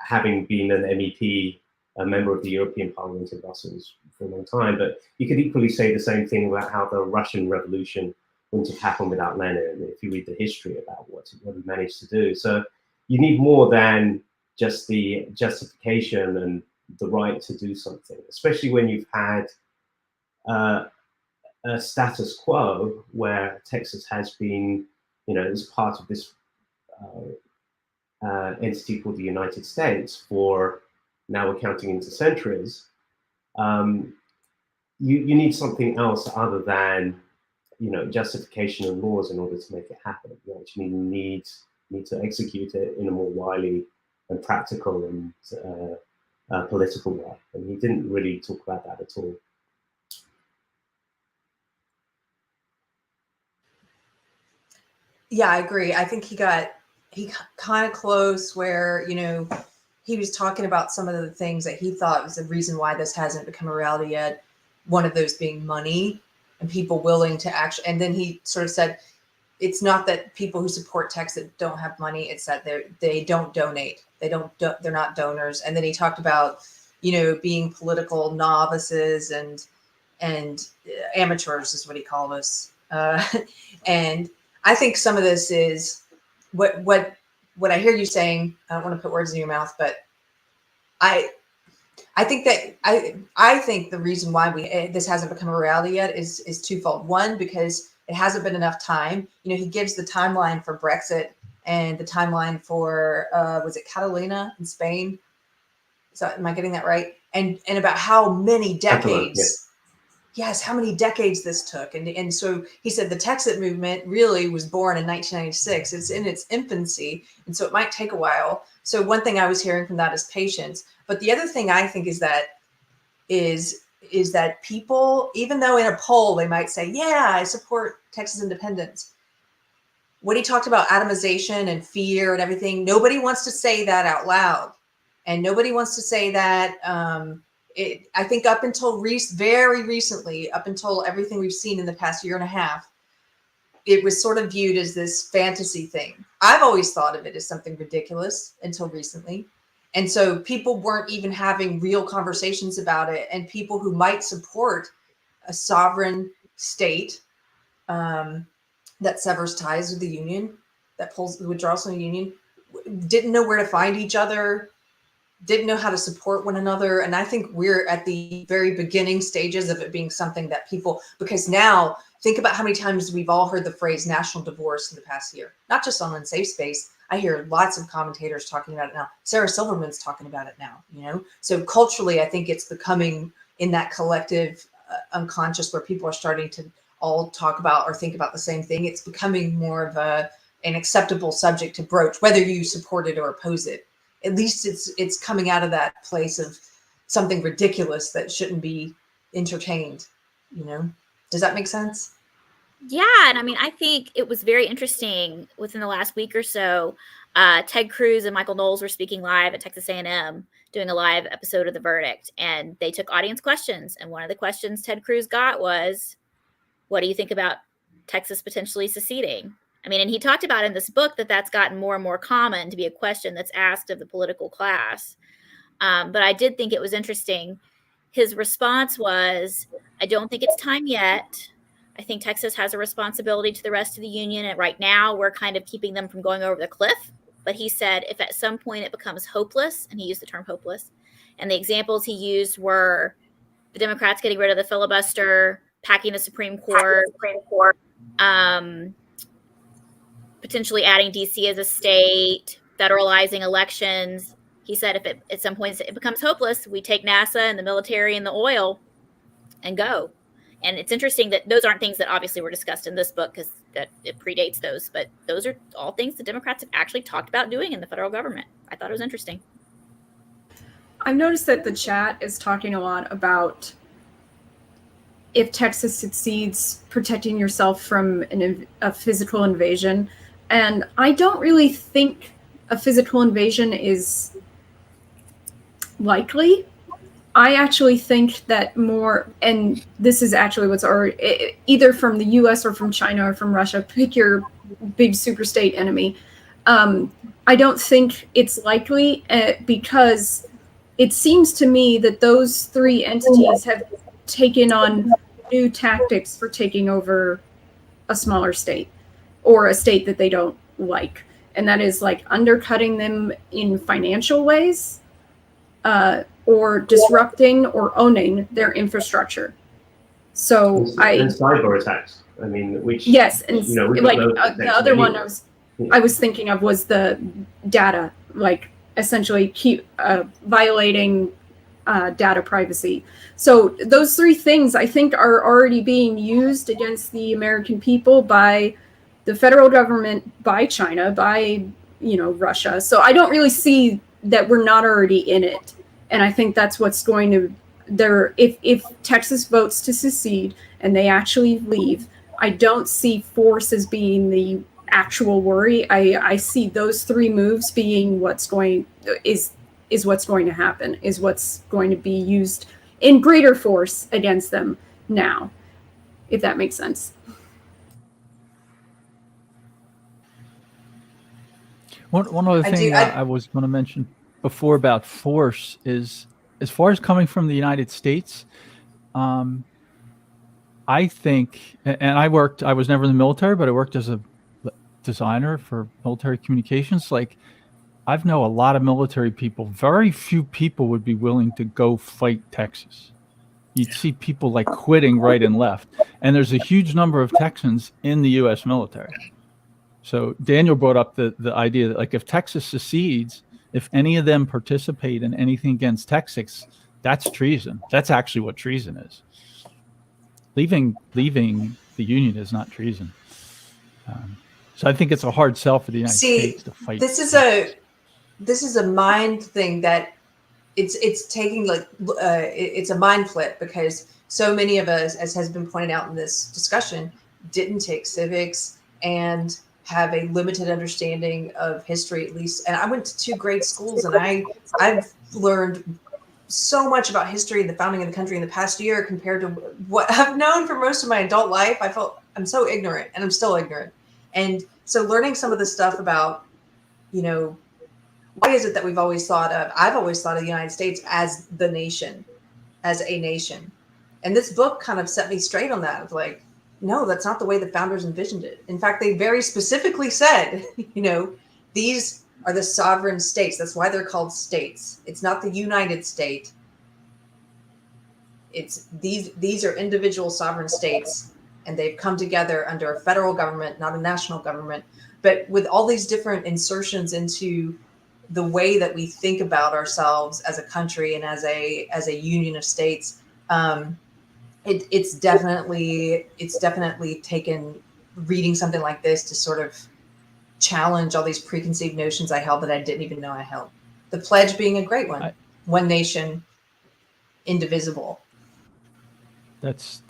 having been an MEP, a member of the European Parliament in Brussels for a long time. But you could equally say the same thing about how the Russian Revolution wouldn't have happened without Lenin, if you read the history about what he managed to do. So you need more than just the justification and the right to do something, especially when you've had a status quo where Texas has been, as part of this entity called the United States for now accounting into centuries. You need something else other than, justification and laws in order to make it happen. You actually need to execute it in a more wily and practical and political way. And he didn't really talk about that at all. Yeah, I agree. I think he kind of close where, he was talking about some of the things that he thought was the reason why this hasn't become a reality yet. One of those being money and people willing to actually, and then he sort of said, it's not that people who support Texit don't have money. It's that they don't donate. They're not donors. And then he talked about, being political novices and amateurs is what he called us. And I think some of this is what I hear you saying. I don't want to put words in your mouth, but I think that I think the reason why this hasn't become a reality yet is twofold. One, because it hasn't been enough time. He gives the timeline for Brexit and the timeline for was it Catalina in Spain? So am I getting that right? and about how many decades. Yes. Yes, how many decades this took. And so he said the Texit movement really was born in 1996. It's in its infancy, and so it might take a while. So one thing I was hearing from that is patience. But the other thing I think is that people, even though in a poll they might say, yeah, I support Texas independence, what he talked about atomization and fear and everything, nobody wants to say that out loud. And nobody wants to say that. I think up until very recently, up until everything we've seen in the past year and a half, it was sort of viewed as this fantasy thing. I've always thought of it as something ridiculous until recently. And so people weren't even having real conversations about it. And people who might support a sovereign state that severs ties with the union, that withdraws from the union, didn't know where to find each other, didn't know how to support one another. And I think we're at the very beginning stages of it being something that people, because now think about how many times we've all heard the phrase national divorce in the past year, not just on Unsafe Space. I hear lots of commentators talking about it now. Sarah Silverman's talking about it now, So culturally, I think it's becoming in that collective unconscious where people are starting to all talk about or think about the same thing. It's becoming more of an acceptable subject to broach, whether you support it or oppose it. At least it's coming out of that place of something ridiculous that shouldn't be entertained, Does that make sense? Yeah, and I mean, I think it was very interesting within the last week or so. Ted Cruz and Michael Knowles were speaking live at Texas A&M, doing a live episode of The Verdict, and they took audience questions. And one of the questions Ted Cruz got was, what do you think about Texas potentially seceding? I mean, and he talked about in this book that that's gotten more and more common to be a question that's asked of the political class. But I did think it was interesting. His response was, I don't think it's time yet. I think Texas has a responsibility to the rest of the union. And right now we're kind of keeping them from going over the cliff. But he said, if at some point it becomes hopeless, and he used the term hopeless, and the examples he used were the Democrats getting rid of the filibuster, packing the Supreme Court, potentially adding DC as a state, federalizing elections. He said if at some point it becomes hopeless, we take NASA and the military and the oil and go. And it's interesting that those aren't things that obviously were discussed in this book because that it predates those, but those are all things the Democrats have actually talked about doing in the federal government. I thought it was interesting. I've noticed that the chat is talking a lot about if Texas succeeds, protecting yourself from a physical invasion. And I don't really think a physical invasion is likely. I actually think that more, and this is actually what's already, either from the US or from China or from Russia, pick your big superstate enemy. I don't think it's likely because it seems to me that those three entities have taken on new tactics for taking over a smaller state or a state that they don't like. And that is like undercutting them in financial ways, or disrupting or owning their infrastructure. So and cyber attacks. I mean, which yes, and like the other anyway. one I was thinking of was the data, like essentially violating data privacy. So those three things I think are already being used against the American people by the federal government, by China, by Russia. So I don't really see that we're not already in it. And I think that's what's going to if Texas votes to secede and they actually leave, I don't see force as being the actual worry. I see those three moves being what's going to happen, is what's going to be used in greater force against them now, if that makes sense. One other thing I was going to mention before about force is, as far as coming from the United States, I think, and I was never in the military, but I worked as a designer for military communications. Like, I've know a lot of military people. Very few people would be willing to go fight Texas. You'd see people like quitting right and left. And there's a huge number of Texans in the U.S. military. So Daniel brought up the idea that, like, if Texas secedes, if any of them participate in anything against Texas, That's treason. That's actually what treason is. Leaving the Union is not treason. So I think it's a hard sell for the United States to fight. This is a mind thing that it's taking it's a mind flip, because so many of us, as has been pointed out in this discussion, didn't take civics and have a limited understanding of history, at least. And I went to 2 great schools, and I've learned so much about history and the founding of the country in the past year compared to what I've known for most of my adult life. I felt I'm so ignorant, and I'm still ignorant. And so learning some of the stuff about, why is it that I've always thought of the United States as the nation, as a nation. And this book kind of set me straight on that, of like, no, that's not the way the founders envisioned it. In fact, they very specifically said, these are the sovereign states. That's why they're called states. It's not the United States. It's these are individual sovereign states, and they've come together under a federal government, not a national government. But with all these different insertions into the way that we think about ourselves as a country and as a union of states, it's definitely taken reading something like this to sort of challenge all these preconceived notions I held that I didn't even know I held. The pledge being a great one. One nation, indivisible. That's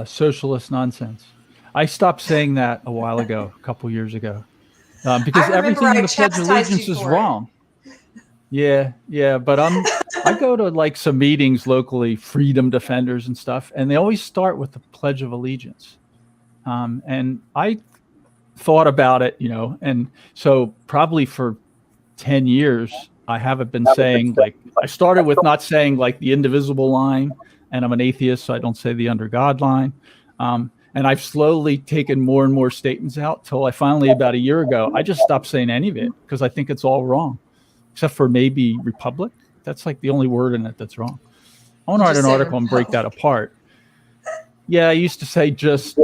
socialist nonsense. I stopped saying that a while ago, a couple years ago, because everything in the Pledge of Allegiance is wrong. Yeah, but I go to like some meetings locally, freedom defenders and stuff, and they always start with the Pledge of Allegiance. And I thought about it, and so probably for 10 years, I haven't been saying, like, I started with not saying like the indivisible line, and I'm an atheist, so I don't say the under God line. And I've slowly taken more and more statements out till I finally, about a year ago, I just stopped saying any of it because I think it's all wrong, except for maybe republic. That's like the only word in it that's wrong. I want to write an article and break that apart. Yeah, I used to say just,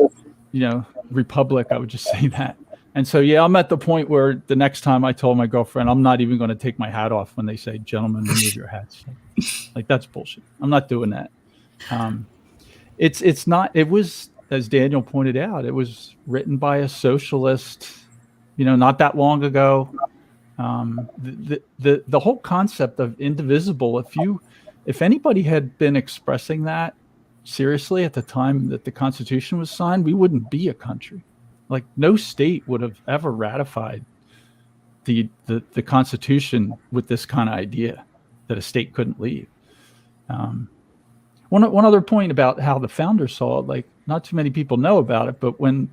republic. I would just say that. And so, yeah, I'm at the point where the next time I told my girlfriend, I'm not even going to take my hat off when they say, gentlemen, remove your hats. Like, that's bullshit. I'm not doing that. It's not, it was, as Daniel pointed out, it was written by a socialist, not that long ago. The whole concept of indivisible, if anybody had been expressing that seriously at the time that the Constitution was signed, we wouldn't be a country. Like, no state would have ever ratified the Constitution with this kind of idea that a state couldn't leave. One other point about how the founders saw it, like, not too many people know about it, but when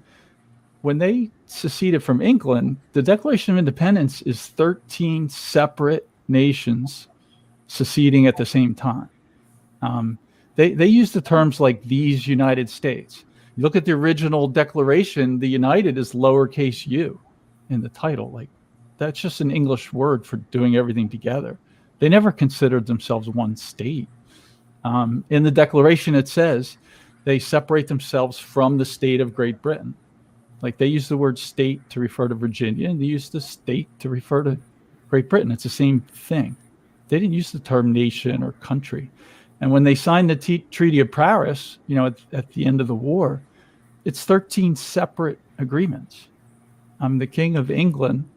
they seceded from England, the Declaration of Independence is 13 separate nations seceding at the same time. They use the terms like these United States. You look at the original declaration, the United is lowercase u in the title. Like, that's just an English word for doing everything together. They never considered themselves one state. In the Declaration, it says they separate themselves from the state of Great Britain. Like, they use the word state to refer to Virginia, and they use the state to refer to Great Britain. It's the same thing. They didn't use the term nation or country. And when they signed the Treaty of Paris, at the end of the war, it's 13 separate agreements. The King of England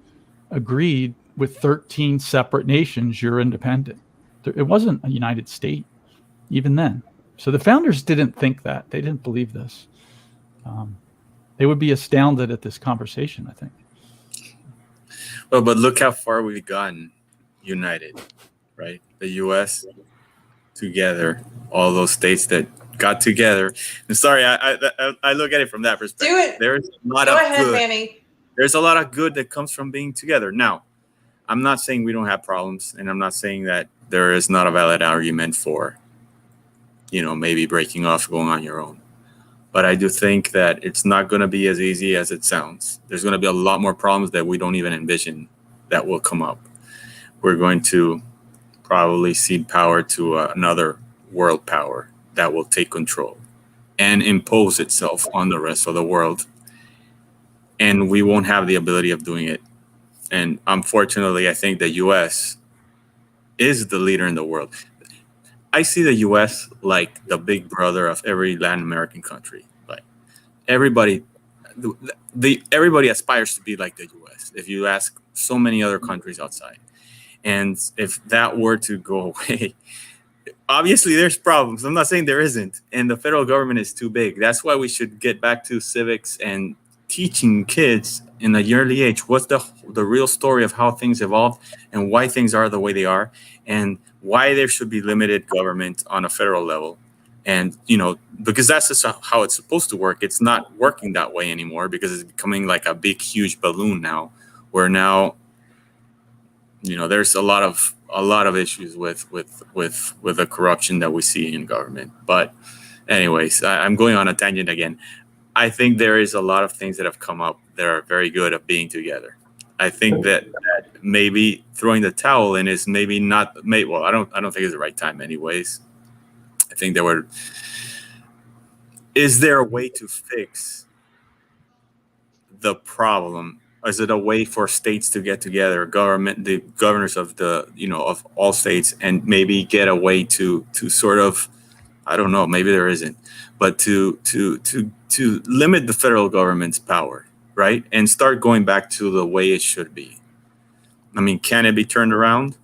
agreed with 13 separate nations, you're independent. It wasn't a United States even then. So the founders didn't think that. They didn't believe this. They would be astounded at this conversation, I think. Well, but look how far we've gotten united, right? The U.S. together, all those states that got together. And sorry, I look at it from that perspective. Do it. There's a lot Go of ahead, good. Manny. There's a lot of good that comes from being together. Now, I'm not saying we don't have problems, and I'm not saying that there is not a valid argument for, maybe breaking off, going on your own. But I do think that it's not going to be as easy as it sounds. There's going to be a lot more problems that we don't even envision that will come up. We're going to probably cede power to another world power that will take control and impose itself on the rest of the world. And we won't have the ability of doing it. And unfortunately, I think the U.S. is the leader in the world. I see the U.S. like the big brother of every Latin American country. Like everybody, everybody aspires to be like the U.S. If you ask so many other countries outside, and if that were to go away, obviously there's problems. I'm not saying there isn't, and the federal government is too big. That's why we should get back to civics and teaching kids in a early age what's the real story of how things evolved and why things are the way they are, and why there should be limited government on a federal level. And, you know, because that's just how it's supposed to work. It's not working that way anymore because it's becoming like a big, huge balloon now, where now, you know, there's a lot of issues with the corruption that we see in government. But anyways, I'm going on a tangent again. I think there is a lot of things that have come up that are very good at being together. I think that maybe throwing the towel in is maybe not made. Well, I don't think it's the right time anyways. I think is there a way to fix the problem? Is it a way for states to get together, the governors of of all states, and maybe get a way to sort of, I don't know, maybe there isn't, but to limit the federal government's power, right? And start going back to the way it should be. I mean, can it be turned around?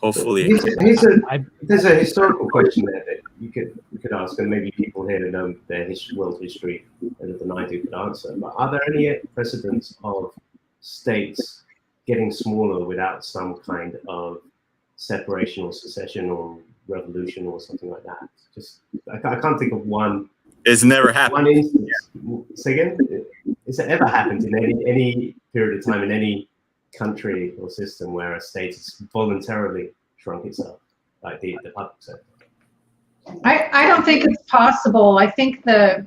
Hopefully. There's a historical question there that you could ask, and maybe people here who know their world history better than I do could answer. But are there any precedents of states getting smaller without some kind of separation or secession or revolution or something like that? Just I can't think of one. It's never happened. One instance. Yeah. Say again? Has it ever happened in any period of time in any country or system where a state has voluntarily shrunk itself, like the public sector? I don't think it's possible. I think that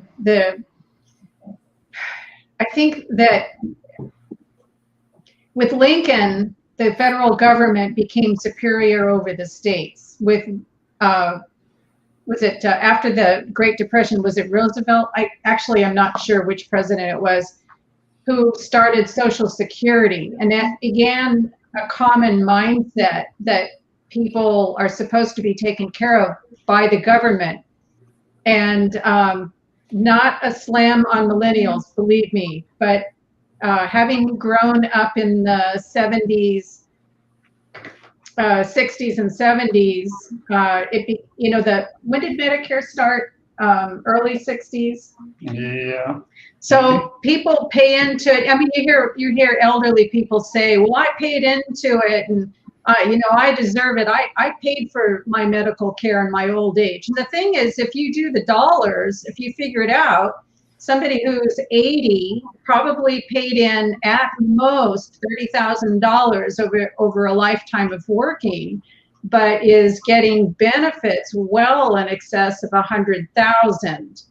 with Lincoln, the federal government became superior over the states. With was it after the Great Depression? Was it Roosevelt? I'm not sure which president it was who started Social Security, and that began a common mindset that people are supposed to be taken care of by the government, and not a slam on millennials, believe me, but having grown up in the 70s, 60s and 70s, when did Medicare start? Early 60s. Yeah. So people pay into it. I mean, you hear elderly people say, "Well, I paid into it, and I deserve it. I paid for my medical care in my old age." And the thing is, if you do the dollars, if you figure it out, somebody who's 80 probably paid in at most $30,000 over a lifetime of working, but is getting benefits well in excess of 100,000.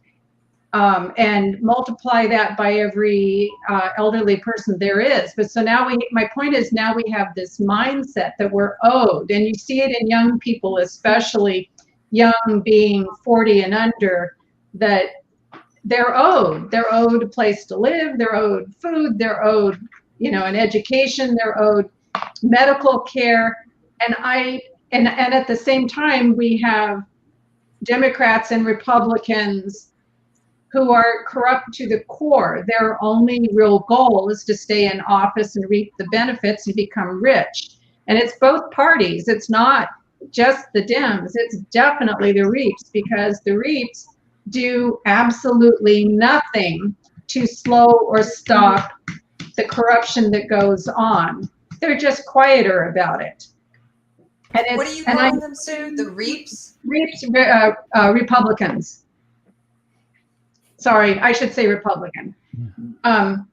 And multiply that by every elderly person there is. But so now my point is, now we have this mindset that we're owed, and you see it in young people, especially young being 40 and under, that they're owed a place to live, they're owed food, they're owed, an education, they're owed medical care. And at the same time, we have Democrats and Republicans who are corrupt to the core. Their only real goal is to stay in office and reap the benefits and become rich. And it's both parties. It's not just the Dems. It's definitely the Reaps, because the Reaps do absolutely nothing to slow or stop the corruption that goes on. They're just quieter about it. And what are you calling them, Sue? The Reaps? Reaps, Republicans. Sorry, I should say Republican. And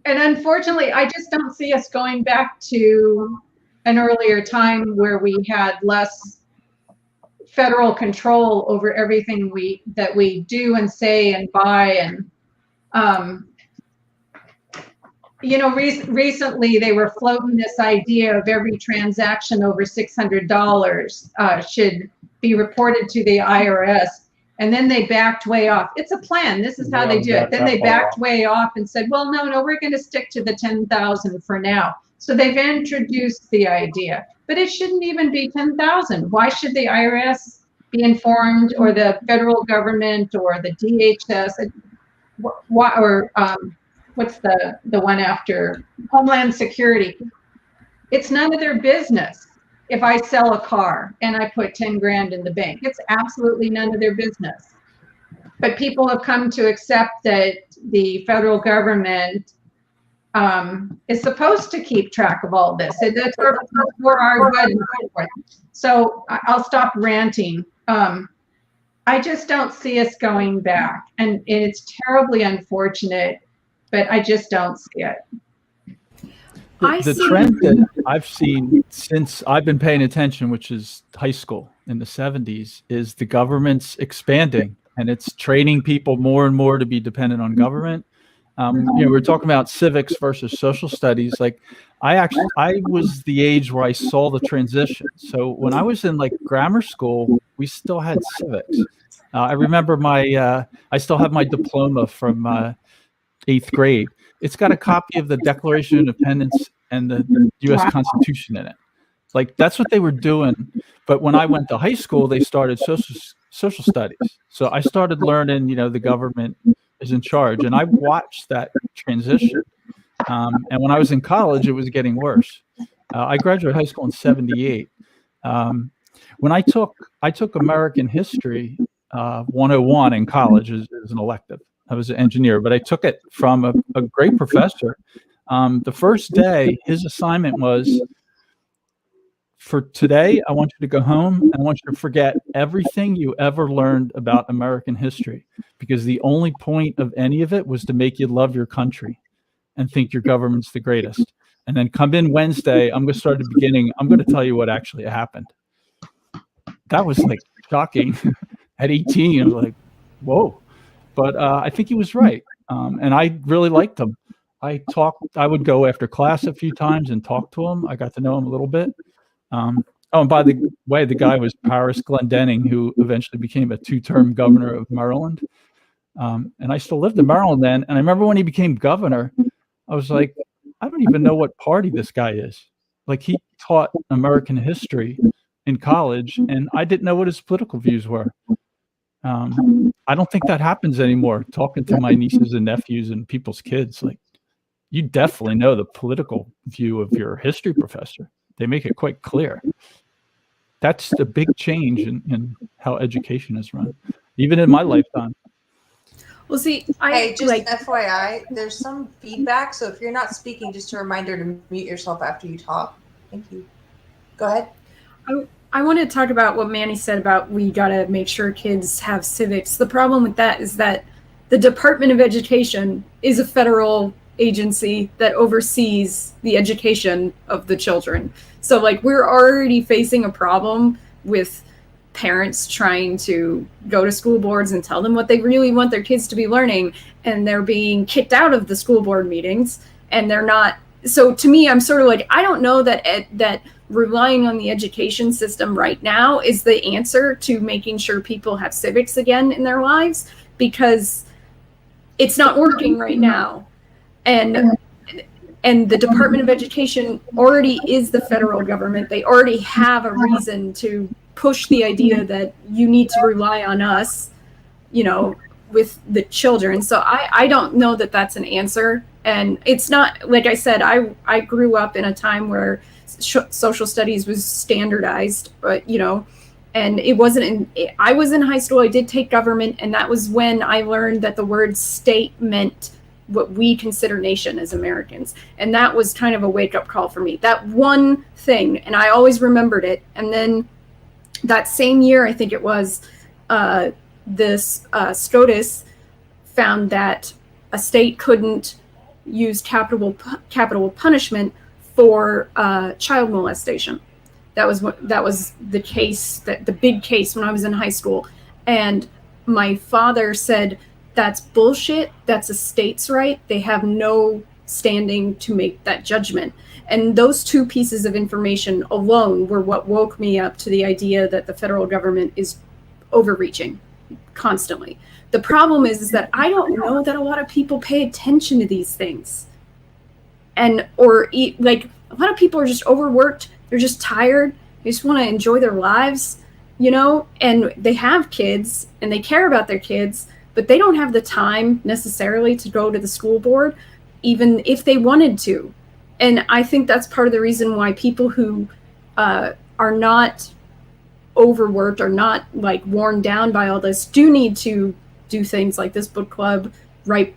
unfortunately, I just don't see us going back to an earlier time where we had less federal control over everything that we do and say and buy. And recently they were floating this idea of every transaction over $600 should be reported to the IRS. And then they backed way off. It's a plan. This is how they do it. Then they backed way off and said, well, no, we're going to stick to the 10,000 for now. So they've introduced the idea, but it shouldn't even be 10,000. Why should the IRS be informed, or the federal government, or the DHS, or what's the one after Homeland Security? It's none of their business. If I sell a car and I put 10 grand in the bank, it's absolutely none of their business. But people have come to accept that the federal government is supposed to keep track of all this. That's for our good and so forth. So I'll stop ranting. I just don't see us going back, and it's terribly unfortunate, but I just don't see it. The trend that I've seen since I've been paying attention, which is high school in the 70s, is the government's expanding, and it's training people more and more to be dependent on government. We're talking about civics versus social studies. Like, I was the age where I saw the transition. So when I was in like grammar school, we still had civics. I remember I still have my diploma from 8th grade. It's got a copy of the Declaration of Independence and the U.S. Constitution in it. Like, that's what they were doing. But when I went to high school, they started social studies. So I started learning, the government is in charge. And I watched that transition. And when I was in college, it was getting worse. I graduated high school in 78. When I took American History 101 in college as an elective. I was an engineer, but I took it from a great professor. The first day, his assignment was, for today, I want you to go home and I want you to forget everything you ever learned about American history, because the only point of any of it was to make you love your country and think your government's the greatest. And then come in Wednesday, I'm going to start at the beginning. I'm going to tell you what actually happened. That was like shocking. At 18, I was like, whoa. But I think he was right. And I really liked him. I would go after class a few times and talk to him. I got to know him a little bit. And by the way, the guy was Paris Glendenning, who eventually became a 2-term governor of Maryland. And I still lived in Maryland then. And I remember when he became governor, I was like, I don't even know what party this guy is. Like, he taught American history in college, and I didn't know what his political views were. I don't think that happens anymore. Talking to my nieces and nephews and people's kids, like, you definitely know the political view of your history professor. They make it quite clear. That's the big change in how education is run, even in my lifetime. Well, see, Hey, just FYI, there's some feedback. So if you're not speaking, just a reminder to mute yourself after you talk. Thank you. Go ahead. I want to talk about what Manny said about we got to make sure kids have civics. The problem with that is that the Department of Education is a federal agency that oversees the education of the children. So, like, we're already facing a problem with parents trying to go to school boards and tell them what they really want their kids to be learning, and they're being kicked out of the school board meetings, and they're not. So to me, I'm sort of like, I don't know that relying on the education system right now is the answer to making sure people have civics again in their lives, because it's not working right now. And the Department of Education already is the federal government. They already have a reason to push the idea that you need to rely on us, with the children. So I don't know that that's an answer. And it's not, like I said, I grew up in a time where social studies was standardized, but, and it wasn't I was in high school, I did take government, and that was when I learned that the word state meant what we consider nation as Americans. And that was kind of a wake-up call for me. That one thing, and I always remembered it. And then that same year, I think it was, SCOTUS found that a state couldn't use capital punishment for child molestation. That was the case, the big case when I was in high school. And my father said, that's bullshit. That's a state's right. They have no standing to make that judgment. And those two pieces of information alone were what woke me up to the idea that the federal government is overreaching. constantly. The problem is that I don't know that a lot of people pay attention to these things. And, like, a lot of people are just overworked. They're just tired. They just want to enjoy their lives, you know, and they have kids and they care about their kids, but they don't have the time necessarily to go to the school board, even if they wanted to. And I think that's part of the reason why people who are not overworked or not like worn down by all this do need to do things like this book club, right?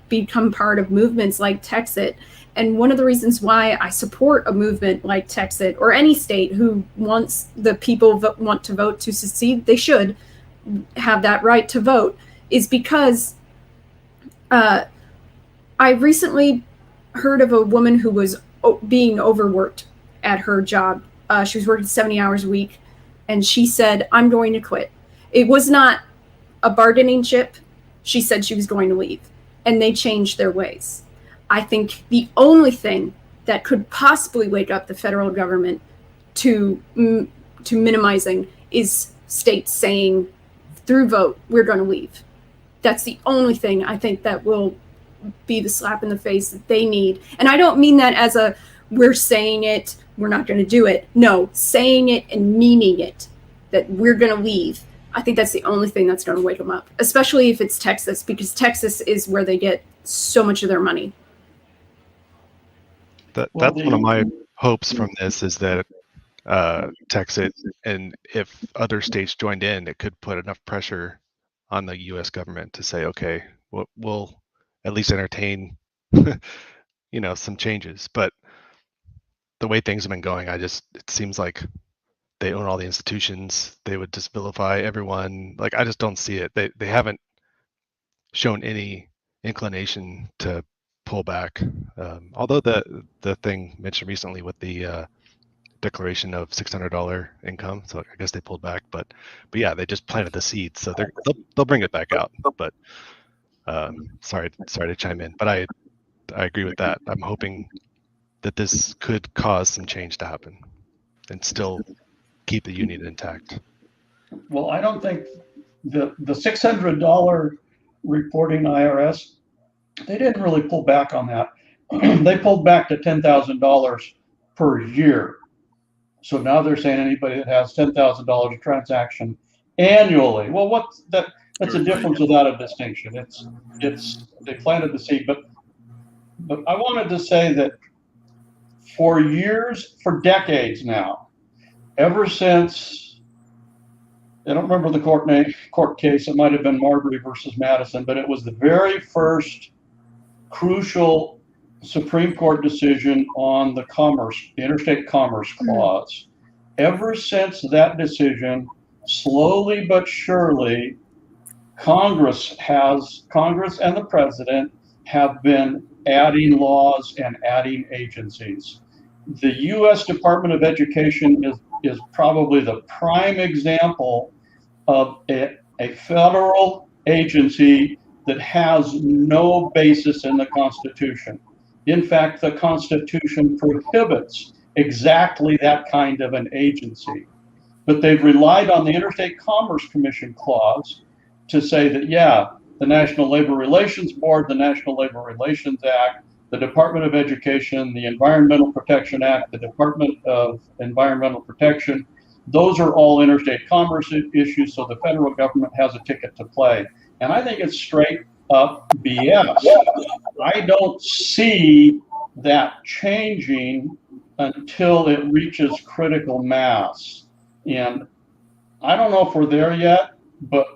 Become part of movements like Texit. And one of the reasons why I support a movement like Texit, or any state who wants the people want to vote to secede, they should have that right to vote, is because I recently heard of a woman who was being overworked at her job. She was working 70 hours a week, and she said, "I'm going to quit." It was not a bargaining chip. She said she was going to leave, and they changed their ways. I think the only thing that could possibly wake up the federal government to minimizing is states saying, through vote, we're going to leave. That's the only thing I think that will be the slap in the face that they need. And I don't mean that as a, we're saying it, we're not going to do it. No, saying it and meaning it, that we're going to leave. I think that's the only thing that's going to wake them up, especially if it's Texas, because Texas is where they get so much of their money. That's one of my hopes from this, is that Texit, and if other states joined in, it could put enough pressure on the U.S. government to say, okay, we'll at least entertain, you know, some changes. But the way things have been going, it seems like they own all the institutions. They would just vilify everyone. Like, I just don't see it. They haven't shown any inclination to pull back. Although the thing mentioned recently with the declaration of $600 income, so I guess they pulled back. But yeah, they just planted the seed, so they'll bring it back out. But sorry to chime in, but I agree with that. I'm hoping that this could cause some change to happen and still keep the union intact. Well, I don't think the $600 reporting IRS, they didn't really pull back on that. They pulled back to $10,000 per year. So now they're saying anybody that has $10,000 a transaction annually. Well, what's that? That's a difference without a distinction. It's they planted the seed, but I wanted to say that for years, for decades now, ever since, I don't remember the court case, it might have been Marbury versus Madison, but it was the very first crucial Supreme Court decision on the interstate commerce clause. Ever since that decision, slowly but surely, Congress and the president have been adding laws and adding agencies. The U.S. Department of Education is probably the prime example of a federal agency that has no basis in the Constitution. In fact, the Constitution prohibits exactly that kind of an agency. But they've relied on the Interstate Commerce Commission clause to say that, yeah, the National Labor Relations Board, the National Labor Relations Act, the Department of Education, the Environmental Protection Act, the Department of Environmental Protection, those are all interstate commerce issues, so the federal government has a ticket to play. And I think it's straight up BS. I don't see that changing until it reaches critical mass. And I don't know if we're there yet, but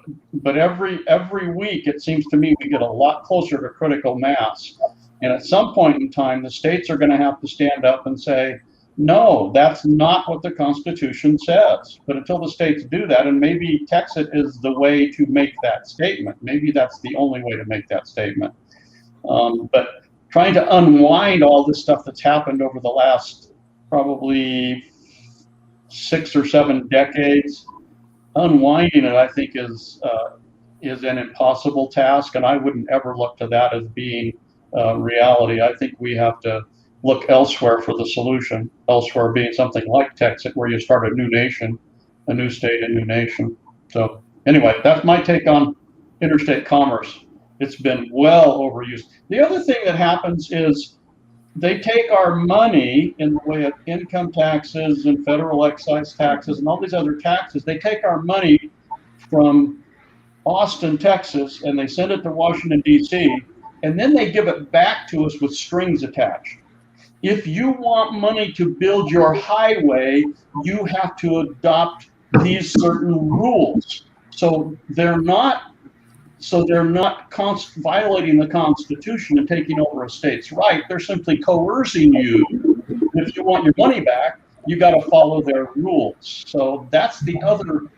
every week it seems to me we get a lot closer to critical mass. And at some point in time, the states are going to have to stand up and say, no, that's not what the Constitution says. But until the states do that, and maybe Texit is the way to make that statement. Maybe that's the only way to make that statement. But trying to unwind all this stuff that's happened over the last probably 6 or 7 decades, unwinding it, I think, is an impossible task. And I wouldn't ever look to that as being reality. I think we have to look elsewhere for the solution, elsewhere being something like Texit, where you start a new nation, a new state, a new nation. So Anyway, that's my take on interstate commerce. It's been well overused. The other thing that happens is they take our money in the way of income taxes and federal excise taxes and all these other taxes. They take our money from Austin, Texas, and they send it to Washington, D.C., and then they give it back to us with strings attached. If you want money to build your highway, you have to adopt these certain rules. So they're not violating the Constitution and taking over a state's right. They're simply coercing you. If you want your money back, you got to follow their rules. So that's the other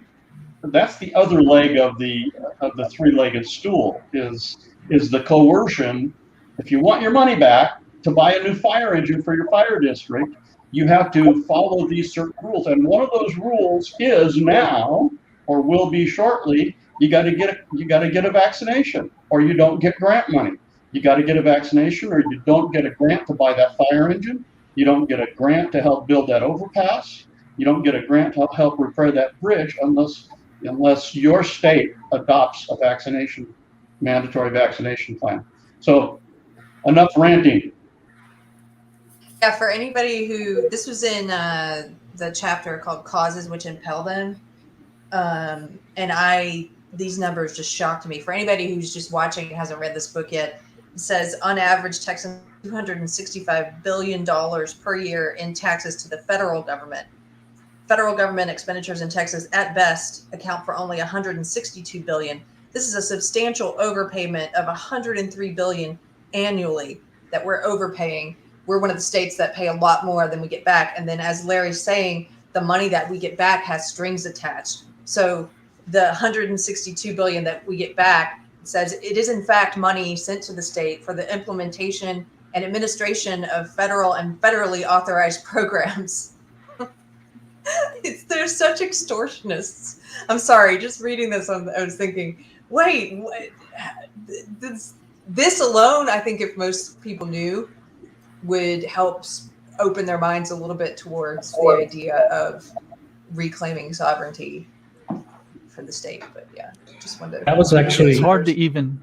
leg of the three-legged stool is the coercion. If you want your money back to buy a new fire engine for your fire district, you have to follow these certain rules. And one of those rules is now, or will be shortly, you got to get a vaccination, or you don't get grant money. You got to get a vaccination, or you don't get a grant to buy that fire engine. You don't get a grant to help build that overpass. You don't get a grant to help repair that bridge unless your state adopts a mandatory vaccination plan. So enough ranting. Yeah, for anybody this was in the chapter called Causes Which Impel Them. And these numbers just shocked me. For anybody who's just watching and hasn't read this book yet, it says on average, Texans $265 billion per year in taxes to the federal government. Federal government expenditures in Texas at best account for only $162 billion. This is a substantial overpayment of $103 billion annually that we're overpaying. We're one of the states that pay a lot more than we get back. And then as Larry's saying, the money that we get back has strings attached. So the $162 billion that we get back says it is in fact money sent to the state for the implementation and administration of federal and federally authorized programs. They're such extortionists. I'm sorry, just reading this, I was thinking, wait, this alone, I think if most people knew, would help open their minds a little bit towards the idea of reclaiming sovereignty for the state. But yeah, just wanted to. That was actually It's hard to even.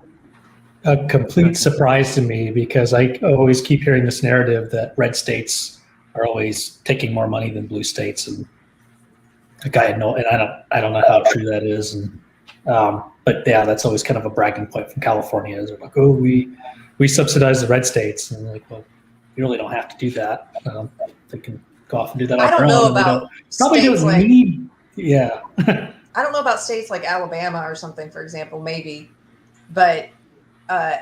a complete surprise to me, because I always keep hearing this narrative that red states are always taking more money than blue states, and like I don't know how true that is, and but yeah, that's always kind of a bragging point from California. Is like, oh, we subsidize the red states, and like, well, you really don't have to do that. They can go off and do that on their own. I don't know about probably states don't need. Yeah. I don't know about states like Alabama or something, for example, maybe, but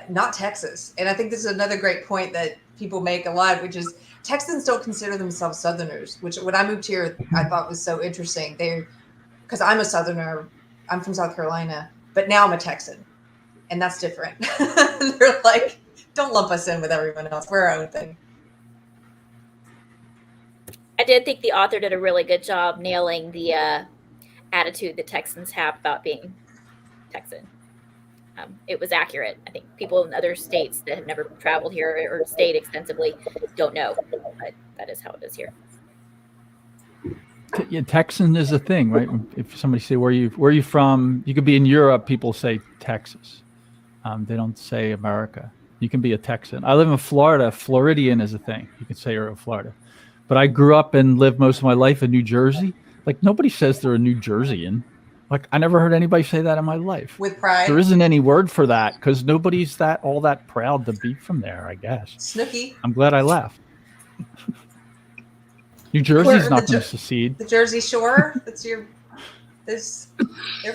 not Texas. And I think this is another great point that people make a lot, which is Texans don't consider themselves Southerners, which when I moved here, I thought was so interesting. Because I'm a Southerner, I'm from South Carolina, but now I'm a Texan, and that's different. They're like, don't lump us in with everyone else. We're our own thing. I did think the author did a really good job nailing the attitude that Texans have about being Texan. It was accurate. I think people in other states that have never traveled here or stayed extensively don't know, but that is how it is here. Yeah, Texan is a thing, right? If somebody say where are you from, you could be in Europe. People say Texas. They don't say America. You can be a Texan. I live in Florida. Floridian is a thing. You can say you're in Florida. But I grew up and lived most of my life in New Jersey. Like, nobody says they're a New Jerseyan. Like, I never heard anybody say that in my life. With pride. There isn't any word for that because nobody's all that proud to be from there, I guess. Snooki. I'm glad I left. New Jersey's not going to secede. The Jersey Shore. You're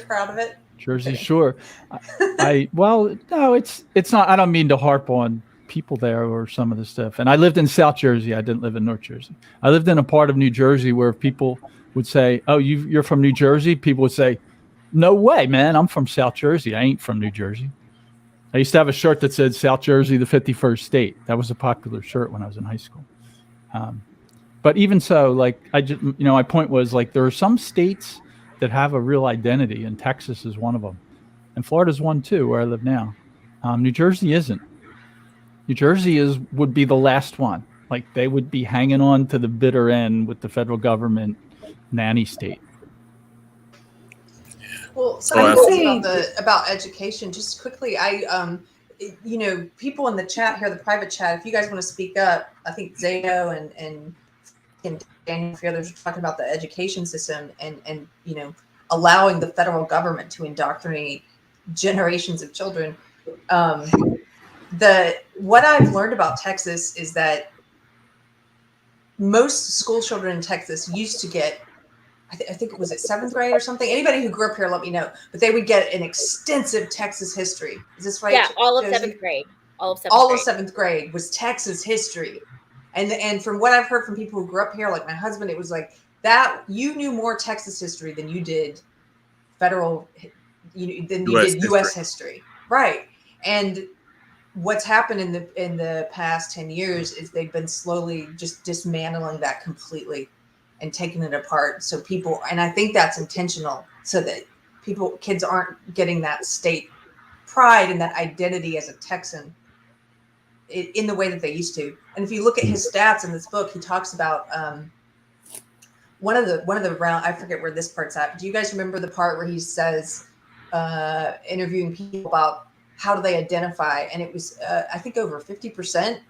proud of it. Jersey Shore. No, it's not. I don't mean to harp on people there or some of the stuff. And I lived in South Jersey. I didn't live in North Jersey. I lived in a part of New Jersey where people would say, "Oh, you're from New Jersey?" People would say, "No way, man! I'm from South Jersey. I ain't from New Jersey." I used to have a shirt that said "South Jersey, the 51st state." That was a popular shirt when I was in high school. But even so, like my point was, like, there are some states that have a real identity, and Texas is one of them, and Florida's one too, where I live now. New Jersey isn't. New Jersey would be the last one. Like, they would be hanging on to the bitter end with the federal government nanny state. Well, Oh, somebody absolutely. about education. Just quickly, people in the chat here, the private chat. If you guys want to speak up, I think Zayo and Daniel, a few others are talking about the education system and allowing the federal government to indoctrinate generations of children. What I've learned about Texas is that most school children in Texas used to get, I think it was at 7th grade or something. Anybody who grew up here, let me know. But they would get an extensive Texas history. Is this right? Yeah, all of Josie? 7th grade. All of 7th All grade. of 7th grade was Texas history. And from what I've heard from people who grew up here, like my husband, it was like that you knew more Texas history than you did federal, than you did U.S. history. Right. And what's happened in the past 10 years is they've been slowly just dismantling that completely and taking it apart. So people, and I think that's intentional, so that kids aren't getting that state pride and that identity as a Texan in the way that they used to. And if you look at his stats in this book, he talks about one of the round, I forget where this part's at. Do you guys remember the part where he says, interviewing people about how do they identify? And it was, I think, over 50%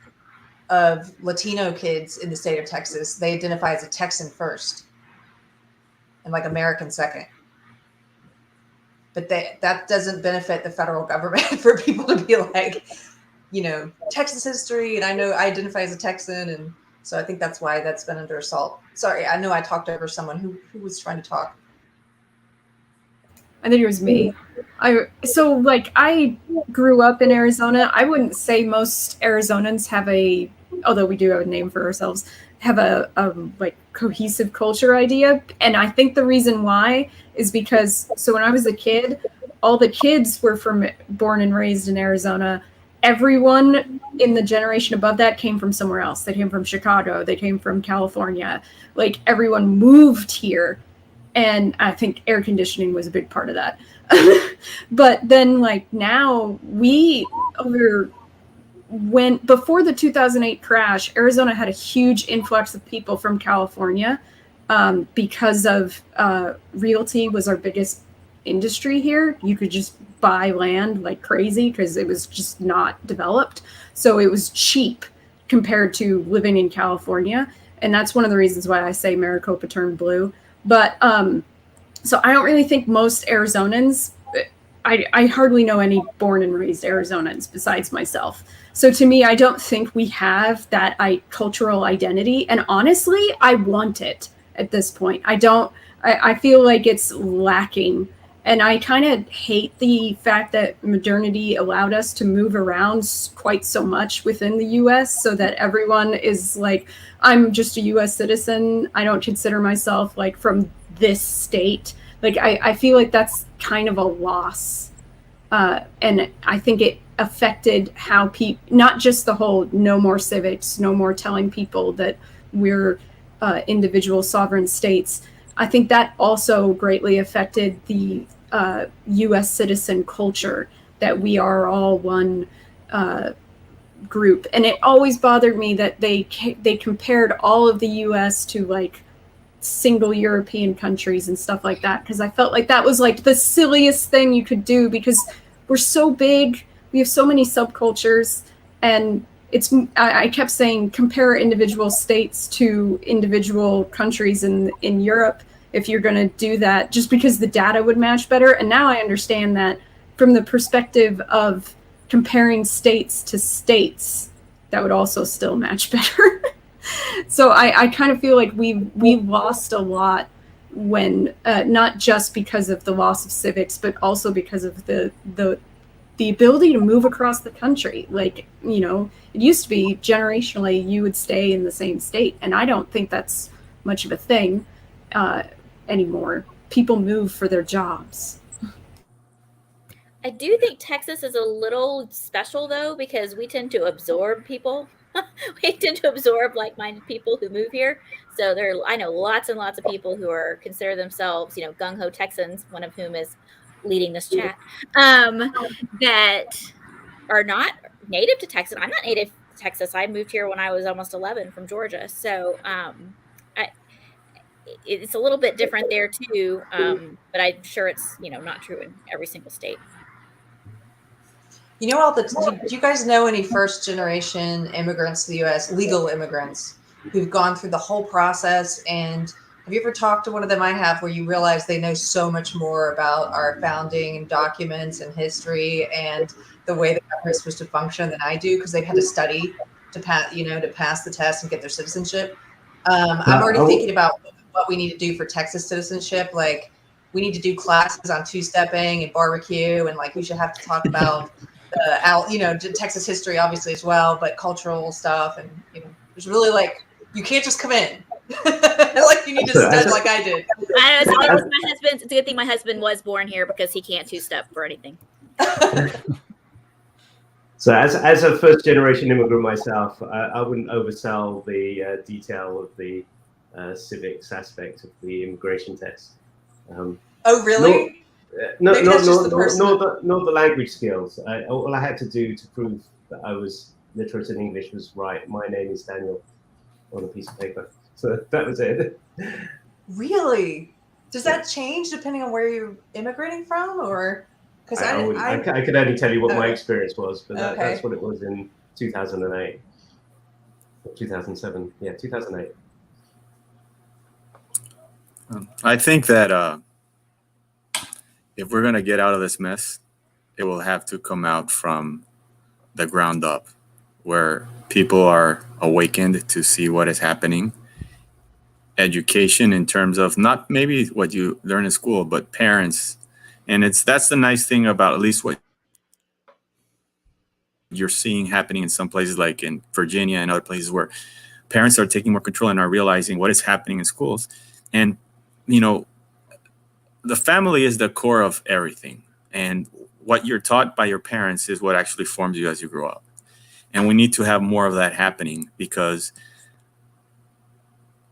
of Latino kids in the state of Texas, they identify as a Texan first and like American second. But that doesn't benefit the federal government for people to be like, Texas history, and I know I identify as a Texan, and so I think that's why that's been under assault. Sorry, I know I talked over someone who was trying to talk. I think it was me. I grew up in Arizona. I wouldn't say most Arizonans have although we do have a name for ourselves, have a cohesive culture idea. And I think the reason why is because, so when I was a kid, all the kids were born and raised in Arizona. Everyone in the generation above that came from somewhere else. They came from Chicago. They came from California. Like, everyone moved here. And I think air conditioning was a big part of that. But then, now before the 2008 crash, Arizona had a huge influx of people from California because of realty was our biggest industry here. You could just buy land like crazy because it was just not developed. So it was cheap compared to living in California. And that's one of the reasons why I say Maricopa turned blue. But so I don't really think most Arizonans, I hardly know any born and raised Arizonans besides myself. So to me, I don't think we have that cultural identity. And honestly, I want it at this point. I feel like it's lacking. And I kind of hate the fact that modernity allowed us to move around quite so much within the US, so that everyone is like, I'm just a US citizen. I don't consider myself from this state. I feel like that's kind of a loss. And I think it affected how people, not just the whole no more civics, no more telling people that we're individual sovereign states. I think that also greatly affected the U.S. citizen culture, that we are all one group. And it always bothered me that they compared all of the U.S. to single European countries and stuff like that, because I felt like that was the silliest thing you could do, because we're so big, we have so many subcultures, and I kept saying compare individual states to individual countries in Europe if you're going to do that, just because the data would match better. And now I understand that from the perspective of comparing states to states, that would also still match better. So I kind of feel like we've lost a lot when, not just because of the loss of civics, but also because of the ability to move across the country. It used to be generationally you would stay in the same state, and I don't think that's much of a thing anymore. People move for their jobs. I do think Texas is a little special, though, because we tend to absorb people. We tend to absorb like-minded people who move here. So I know lots and lots of people who consider themselves, gung-ho Texans, one of whom is leading this chat, that are not native to Texas. I'm not native to Texas. I moved here when I was almost 11 from Georgia. So it's a little bit different there too. But I'm sure it's, you know, not true in every single state. You know, do you guys know any first generation immigrants to the U.S., legal immigrants, who've gone through the whole process? And have you ever talked to one of them? I have, where you realize they know so much more about our founding and documents and history and the way the government is supposed to function than I do, because they've had to study to pass, you know, to pass the test and get their citizenship. I'm already thinking about what we need to do for Texas citizenship. Like, we need to do classes on two-stepping and barbecue, and like we should have to talk about you know, Texas history obviously as well, but cultural stuff, and you know, there's really like, you can't just come in. Like, you need to study like I did. It's a good thing my husband was born here, because he can't two-step for anything. So as a first generation immigrant myself, I wouldn't oversell the detail of the civics aspect of the immigration test. Oh, really? Not the language skills. All I had to do to prove that I was literate in English was write "My name is Daniel" on a piece of paper. So that was it. Really? Does that change depending on where you're immigrating from, or? Because I could only tell you what my experience was, but that's what it was in 2008, or 2007. Yeah, 2008. I think that if we're going to get out of this mess, it will have to come out from the ground up, where people are awakened to see what is happening. Education, in terms of not maybe what you learn in school, but parents. And that's the nice thing about at least what you're seeing happening in some places, like in Virginia and other places, where parents are taking more control and are realizing what is happening in schools. And, you know, the family is the core of everything. And what you're taught by your parents is what actually forms you as you grow up. And we need to have more of that happening, because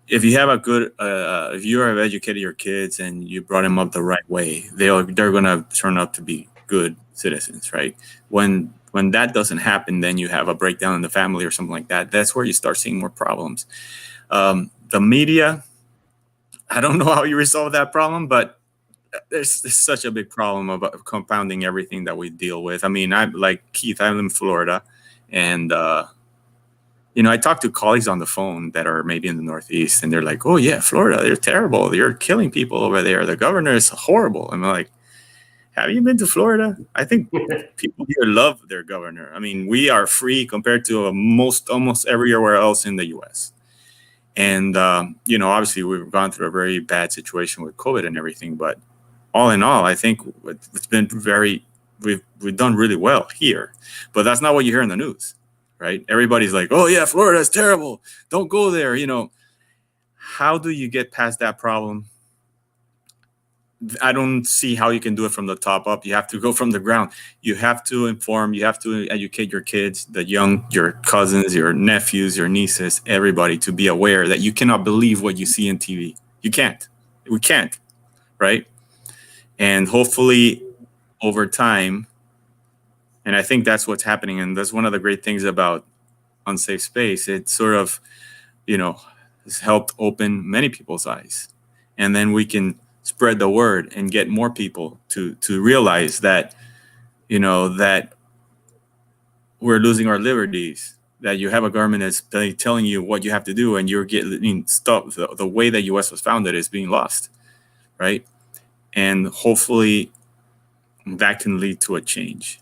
if you have a good, if you have educated your kids and you brought them up the right way, they're going to turn out to be good citizens, right? When that doesn't happen, then you have a breakdown in the family or something like that. That's where you start seeing more problems. The media, I don't know how you resolve that problem, but there's such a big problem about compounding everything that we deal with. I mean, I'm like Keith, I'm in Florida, and you know, I talk to colleagues on the phone that are maybe in the Northeast, and they're like, "Oh yeah, Florida, they're terrible. They're killing people over there. The governor is horrible." I'm like, "Have you been to Florida?" I think people here love their governor. I mean, we are free compared to almost everywhere else in the U.S. And you know, obviously, we've gone through a very bad situation with COVID and everything, but all in all, I think it's been we've done really well here. But that's not what you hear in the news. Right? Everybody's like, "Oh yeah, Florida is terrible. Don't go there." You know, how do you get past that problem? I don't see how you can do it from the top up. You have to go from the ground. You have to inform, you have to educate your kids, your cousins, your nephews, your nieces, everybody, to be aware that you cannot believe what you see in TV. You can't. We can't. Right? And hopefully over time, and I think that's what's happening. And that's one of the great things about Unsafe Space. It sort of, you know, has helped open many people's eyes. And then we can spread the word and get more people to realize that, you know, that we're losing our liberties, that you have a government that's telling you what you have to do, and you're getting stopped. The way the U.S. was founded is being lost, right? And hopefully that can lead to a change.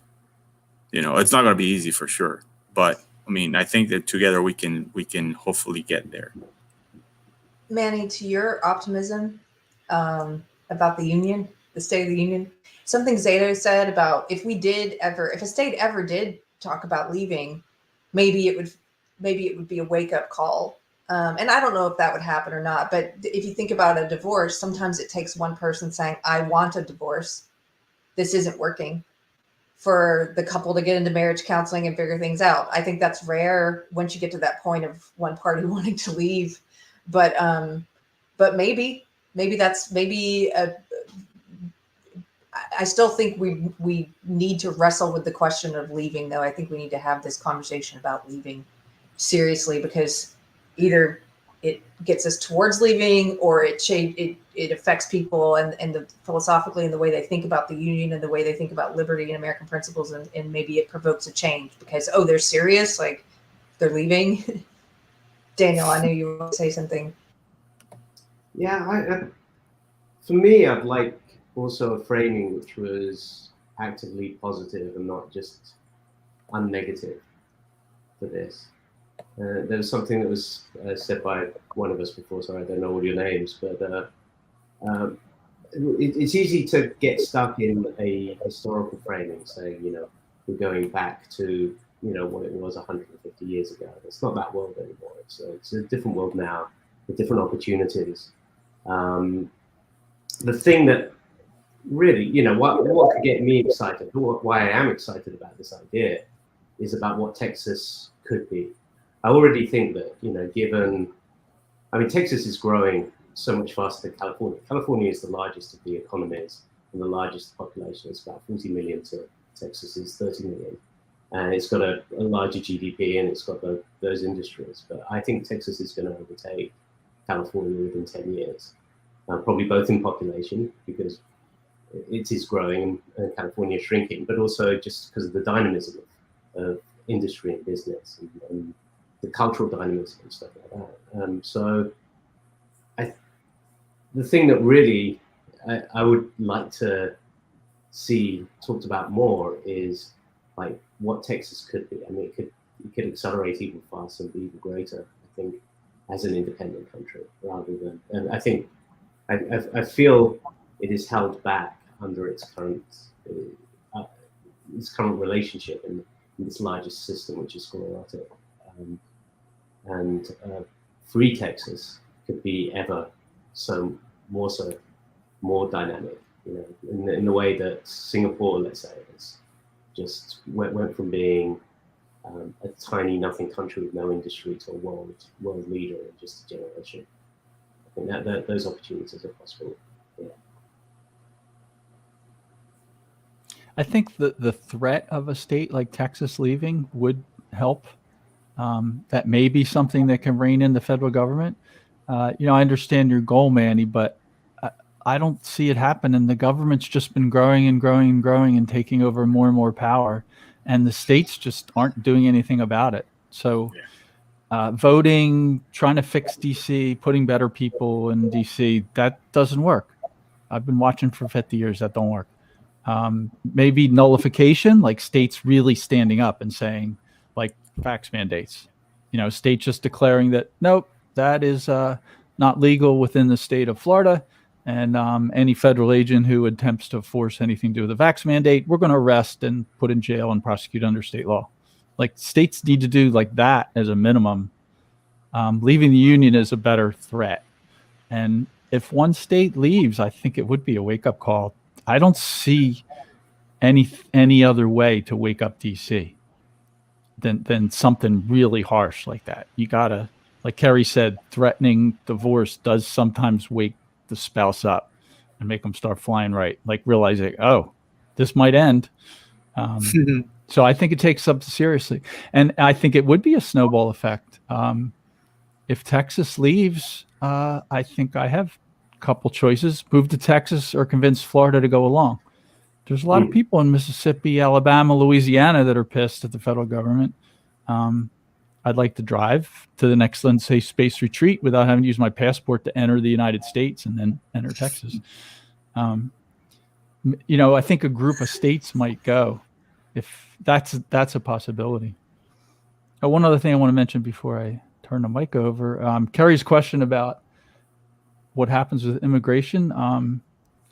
You know, it's not going to be easy for sure, but I mean, I think that together we can hopefully get there. Manny, to your optimism about the union, the State of the Union, something Zato said about if a state ever did talk about leaving, maybe it would be a wake up call. And I don't know if that would happen or not, but if you think about a divorce, sometimes it takes one person saying, "I want a divorce. This isn't working," for the couple to get into marriage counseling and figure things out. I think that's rare once you get to that point of one party wanting to leave. But maybe I still think we need to wrestle with the question of leaving, though. I think we need to have this conversation about leaving seriously, because either it gets us towards leaving, or it affects people and philosophically in the way they think about the union and the way they think about liberty and American principles, and maybe it provokes a change because, oh, they're serious, like they're leaving. Daniel, I knew you would say something. Yeah, for me, I'd like also a framing which was actively positive and not just unnegative for this. There was something that was said by one of us before, sorry, I don't know all your names, but it's easy to get stuck in a historical framing, saying, we're going back to, what it was 150 years ago. It's not that world anymore. It's a different world now with different opportunities. The thing that really, what could get me excited, why I am excited about this idea, is about what Texas could be. I already think that, Texas is growing so much faster than California. California is the largest of the economies and the largest population. It's about 40 million to Texas is 30 million. And it's got a larger GDP and it's got those industries. But I think Texas is going to overtake California within 10 years. Probably both in population, because it is growing and California is shrinking, but also just because of the dynamism of industry and business and the cultural dynamism and stuff like that. So the thing that really I would like to see talked about more is like what Texas could be. I mean, it could accelerate even faster and be even greater, I think, as an independent country, rather than, and I think, I feel it is held back under its current relationship in this largest system, which is sclerotic. And free Texas could be ever so more dynamic, in the way that Singapore, let's say, just went from being a tiny nothing country with no industry to a world leader in just a generation. I think that those opportunities are possible. Yeah. I think the threat of a state like Texas leaving would help. That may be something that can rein in the federal government. I understand your goal, Manny, but I don't see it happen. And the government's just been growing and growing and growing and taking over more and more power. And the states just aren't doing anything about it. So voting, trying to fix DC, putting better people in DC, that doesn't work. I've been watching for 50 years. That don't work. Maybe nullification, like states really standing up and saying, like, vax mandates, states just declaring that, nope, that is not legal within the state of Florida. And any federal agent who attempts to force anything to do with a vax mandate, we're going to arrest and put in jail and prosecute under state law. Like, states need to do like that as a minimum. Leaving the union is a better threat. And if one state leaves, I think it would be a wake-up call. I don't see any other way to wake up DC than something really harsh like that. You gotta, like Keri said, threatening divorce does sometimes wake the spouse up and make them start flying right, like realizing, oh, this might end. So I think it takes something seriously. And I think it would be a snowball effect. If Texas leaves, I think I have a couple choices: move to Texas or convince Florida to go along. There's a lot of people in Mississippi, Alabama, Louisiana that are pissed at the federal government. I'd like to drive to the next Unsafe Space retreat without having to use my passport to enter the United States and then enter Texas. I think a group of states might go, if that's a possibility. One other thing I want to mention before I turn the mic over, Keri's question about what happens with immigration.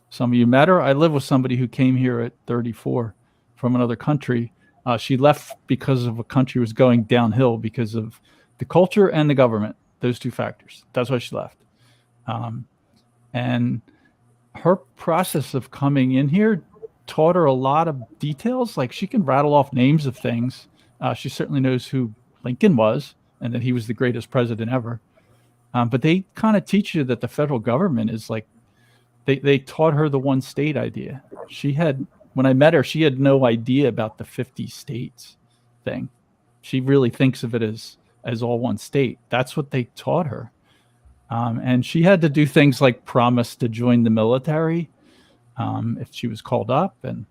Some of you met her. I live with somebody who came here at 34 from another country. She left because of a country was going downhill because of the culture and the government, those two factors. That's why she left. And her process of coming in here taught her a lot of details. Like, she can rattle off names of things. She certainly knows who Lincoln was and that he was the greatest president ever. But they kind of teach you that the federal government is like, they taught her the one state idea. When I met her, she had no idea about the 50 states thing. She really thinks of it as all one state. That's what they taught her. And she had to do things like promise to join the military if she was called up. And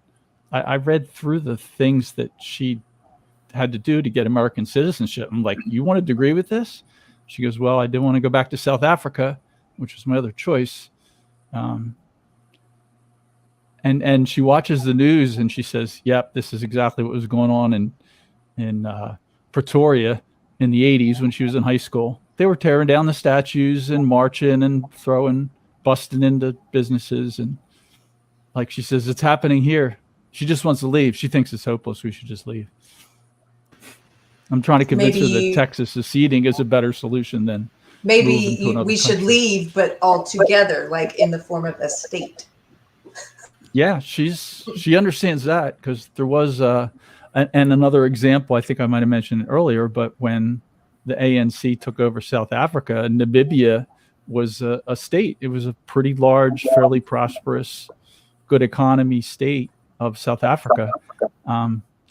I read through the things that she had to do to get American citizenship. I'm like, you want a degree with this? She goes, well, I didn't want to go back to South Africa, which was my other choice. And she watches the news and she says, yep, this is exactly what was going on in Pretoria in the 80s when she was in high school. They were tearing down the statues and marching and busting into businesses. And like she says, it's happening here. She just wants to leave. She thinks it's hopeless. We should just leave. I'm trying to convince her that Texas seceding is a better solution than maybe we should leave, but all together, like in the form of a state. Yeah, she understands that, because there was and another example, I think I might have mentioned it earlier, but when the ANC took over South Africa, Namibia was a state. It was a pretty large, fairly prosperous, good economy state of South Africa,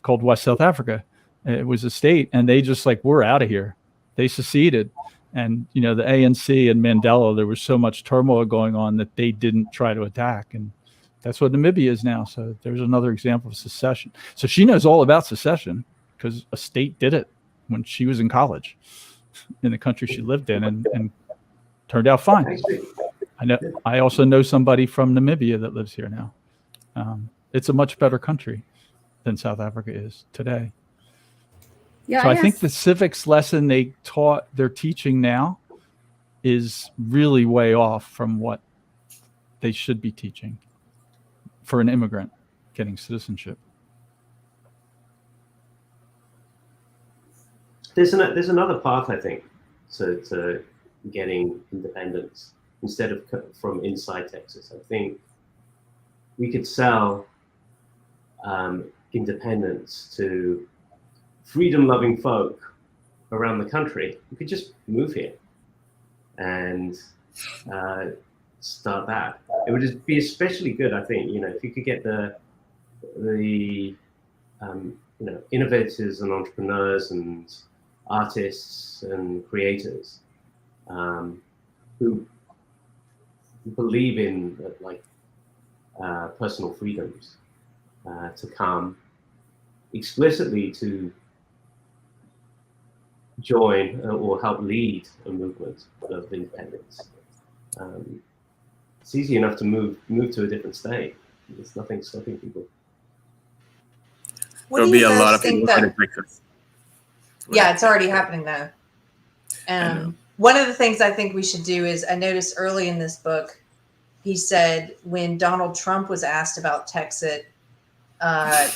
called West South Africa. It was a state, and they just like, we're out of here. They seceded. And, the ANC and Mandela, there was so much turmoil going on that they didn't try to attack. And that's what Namibia is now. So there's another example of secession. So she knows all about secession because a state did it when she was in college in the country she lived in, and turned out fine. I also know somebody from Namibia that lives here now. It's a much better country than South Africa is today. Yeah, so I think the civics lesson they're teaching now is really way off from what they should be teaching for an immigrant getting citizenship. There's another path, I think, to getting independence instead of from inside Texas. I think we could sell independence to freedom-loving folk around the country. We could just move here and start that. It would just be especially good, I think, if you could get the innovators and entrepreneurs and artists and creators who believe in personal freedoms to come explicitly to join or help lead a movement of independence. It's easy enough to move to a different state. There's nothing stopping people. There'll be a lot of people. Yeah, it's already happening though. One of the things I think we should do is, I noticed early in this book, he said when Donald Trump was asked about Texit,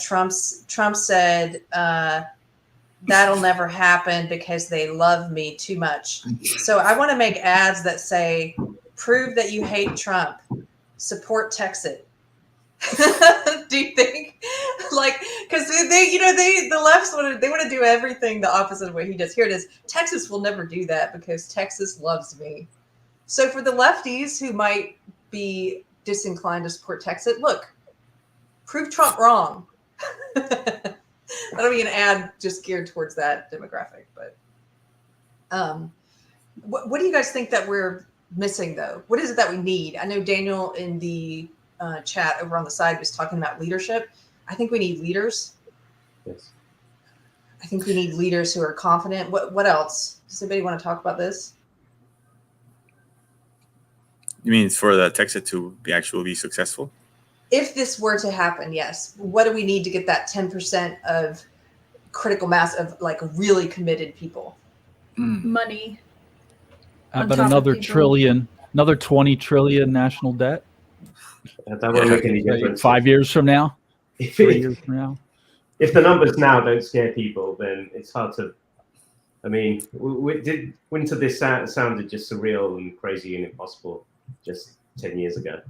Trump said, that'll never happen because they love me too much. So I want to make ads that say, prove that you hate Trump, support Texit. Do you think, because the left want to do everything the opposite of what he does. Here it is. Texas will never do that because Texas loves me. So for the lefties who might be disinclined to support Texit, look, prove Trump wrong. That'll be an ad just geared towards that demographic. But what do you guys think that we're missing, though? What is it that we need? I know Daniel in the chat over on the side was talking about leadership. I think we need leaders. Yes. I think we need leaders who are confident. What else? Does anybody want to talk about this? You mean for the Texit to be successful? If this were to happen, yes. What do we need to get that 10% of critical mass of really committed people? Money. How about another trillion, another 20 trillion national debt? That won't make any difference. 5 years from now? 3 years from now? If the numbers now don't scare people, then it's hard to. I mean, winter this sounded just surreal and crazy and impossible just 10 years ago.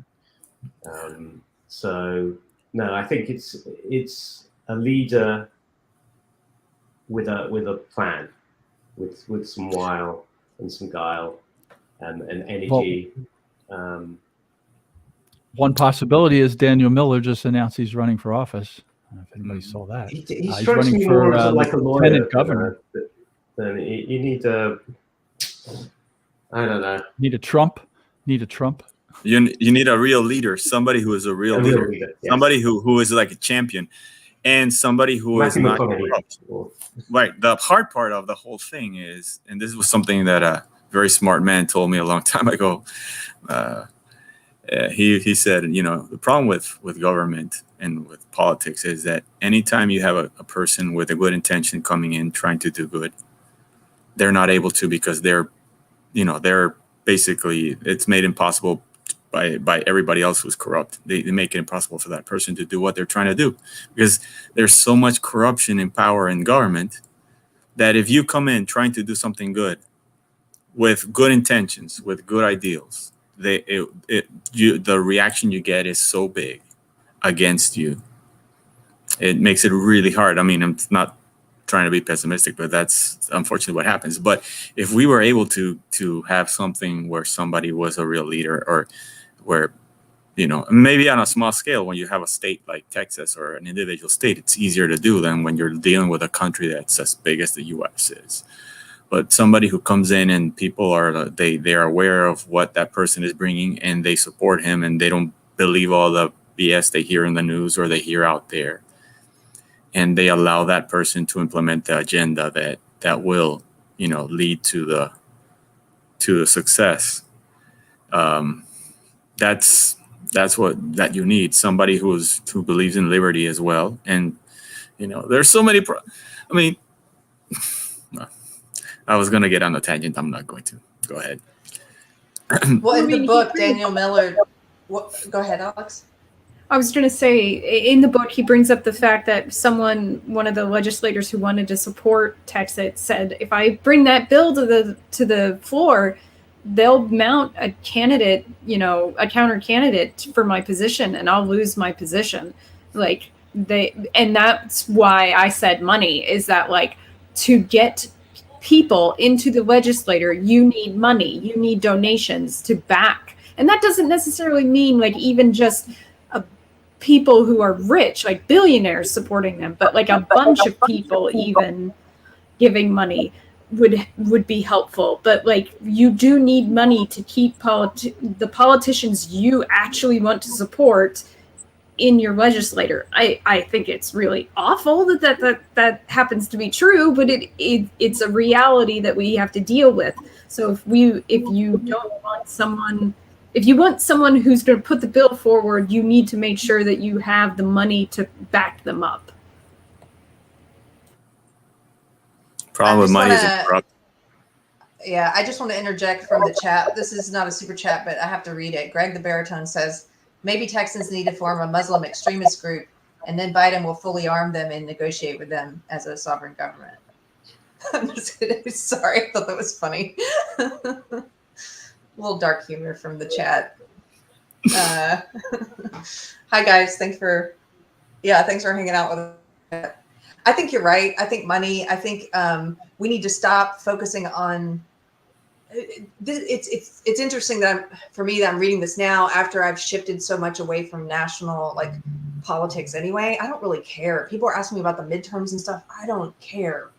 So no, I think it's a leader with a plan, with some wile and some guile and energy. One possibility is Daniel Miller just announced he's running for office. I don't know if anybody saw that. He's running for like a lawyer. Governor. Then you need a. I don't know. Need a Trump? Need a Trump? You need a real leader, somebody who is a real leader, Yes. somebody who is like a champion, and somebody who is not corrupt. Right. The hard part of the whole thing is, and this was something that a very smart man told me a long time ago. He said, the problem with government and with politics is that anytime you have a person with a good intention coming in trying to do good, they're not able to, because they're basically, it's made impossible by everybody else who's corrupt. They make it impossible for that person to do what they're trying to do, because there's so much corruption in power in government that if you come in trying to do something good with good intentions, with good ideals, the reaction you get is so big against you. It makes it really hard. I mean, I'm not trying to be pessimistic, but that's unfortunately what happens. But if we were able to have something where somebody was a real leader, or where, maybe on a small scale, when you have a state like Texas or an individual state, it's easier to do than when you're dealing with a country that's as big as the US is. But somebody who comes in and people are, they are aware of what that person is bringing, and they support him, and they don't believe all the BS they hear in the news or they hear out there. And they allow that person to implement the agenda that will, lead to the success. That's what you need. Somebody who believes in liberty as well. And there's so many. I was going to get on a tangent. I'm not going to. Go ahead. Well, in the book, Daniel Miller. Go ahead, Alex. I was going to say, in the book, he brings up the fact that one of the legislators who wanted to support Texit, said, if I bring that bill to the floor, they'll mount a candidate, a counter candidate for my position, and I'll lose my position. And that's why I said money, is that to get people into the legislature, you need money, you need donations to back. And that doesn't necessarily mean even just people who are rich, like billionaires supporting them, but a bunch of people even giving money would be helpful. But you do need money to keep the politicians you actually want to support in your legislature. I think it's really awful that happens to be true, but it's a reality that we have to deal with. So if you want someone who's going to put the bill forward, you need to make sure that you have the money to back them up. Problem with money is corrupt. Yeah, I just want to interject from the chat. This is not a super chat, but I have to read it. Greg the Baritone says, maybe Texans need to form a Muslim extremist group, and then Biden will fully arm them and negotiate with them as a sovereign government. I'm just kidding. Sorry, I thought that was funny. A little dark humor from the chat. Hi guys, thanks for hanging out with us. I think you're right. I think money. I think we need to stop focusing on. It's interesting that I'm reading this now after I've shifted so much away from national politics. Anyway, I don't really care. People are asking me about the midterms and stuff. I don't care,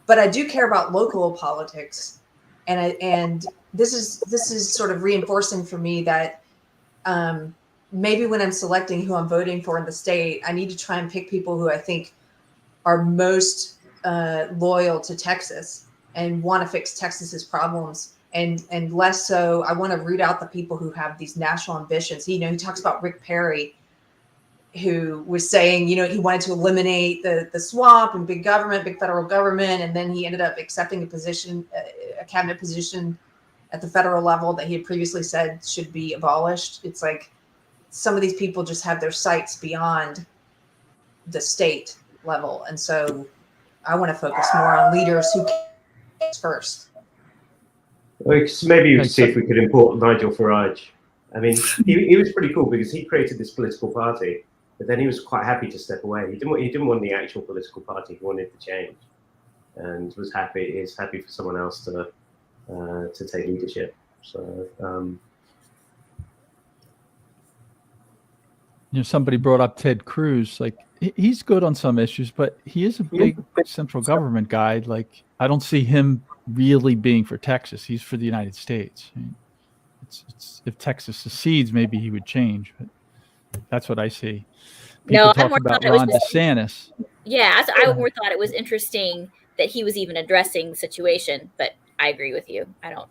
but I do care about local politics, and this is sort of reinforcing for me that maybe when I'm selecting who I'm voting for in the state, I need to try and pick people who I think are most loyal to Texas and want to fix Texas's problems, and less so I want to root out the people who have these national ambitions. He talks about Rick Perry, who was saying, he wanted to eliminate the swamp and big government, big federal government, and then he ended up accepting a cabinet position at the federal level that he had previously said should be abolished. It's some of these people just have their sights beyond the state level, and so I want to focus more on leaders who came first. Maybe see if we could import Nigel Farage. I mean, he was pretty cool because he created this political party, but then he was quite happy to step away. He didn't want the actual political party. He wanted to change, and was happy for someone else to take leadership. So. Somebody brought up Ted Cruz. He's good on some issues, but he is a big central government guy. Like, I don't see him really being for Texas. He's for the United States. I mean, if Texas secedes, maybe he would change, but that's what I see. People talk about Ron DeSantis. Yeah, I more thought it was interesting that he was even addressing the situation, but I agree with you. I don't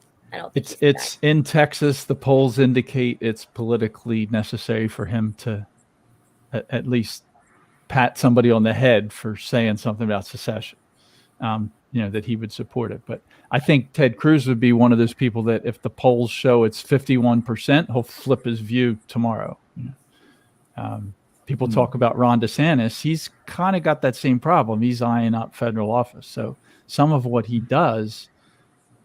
think it's in Texas. The polls indicate it's politically necessary for him to at least pat somebody on the head for saying something about secession. That he would support it. But I think Ted Cruz would be one of those people that if the polls show it's 51%, he'll flip his view tomorrow. People talk about Ron DeSantis. He's kind of got that same problem. He's eyeing up federal office. So some of what he does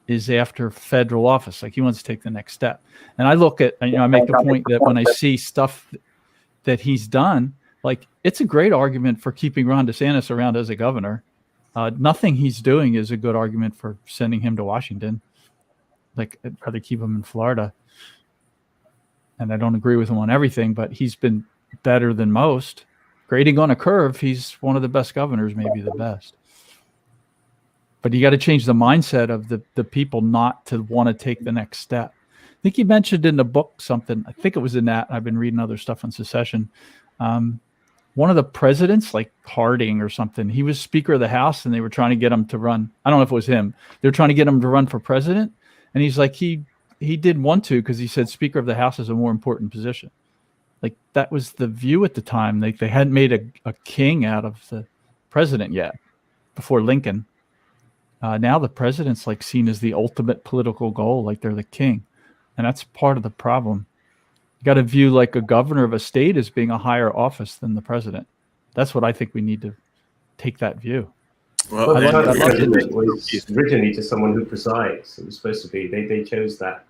is after federal office. Like, he wants to take the next step. And I look at, I make the point that when I see stuff that he's done, like, it's a great argument for keeping Ron DeSantis around as a governor. Nothing he's doing is a good argument for sending him to Washington. Like, I'd rather keep him in Florida. And I don't agree with him on everything, but he's been better than most. Grading on a curve, he's one of the best governors, maybe the best. But you got to change the mindset of the people not to want to take the next step. I think you mentioned in the book something, I think it was in that, I've been reading other stuff on secession. One of the presidents, like Harding or something, he was Speaker of the House and they were trying to get him to run. I don't know if it was him. They're trying to get him to run for president. And he's like, he did want to, because he said Speaker of the House is a more important position. Like, that was the view at the time. Like, they hadn't made a king out of the president yet before Lincoln. Now the president's like seen as the ultimate political goal, like they're the king. And that's part of the problem. You got to view like a governor of a state as being a higher office than the president. That's what I think we need to take that view. Well, president was originally just someone who presides. It was supposed to be. They chose that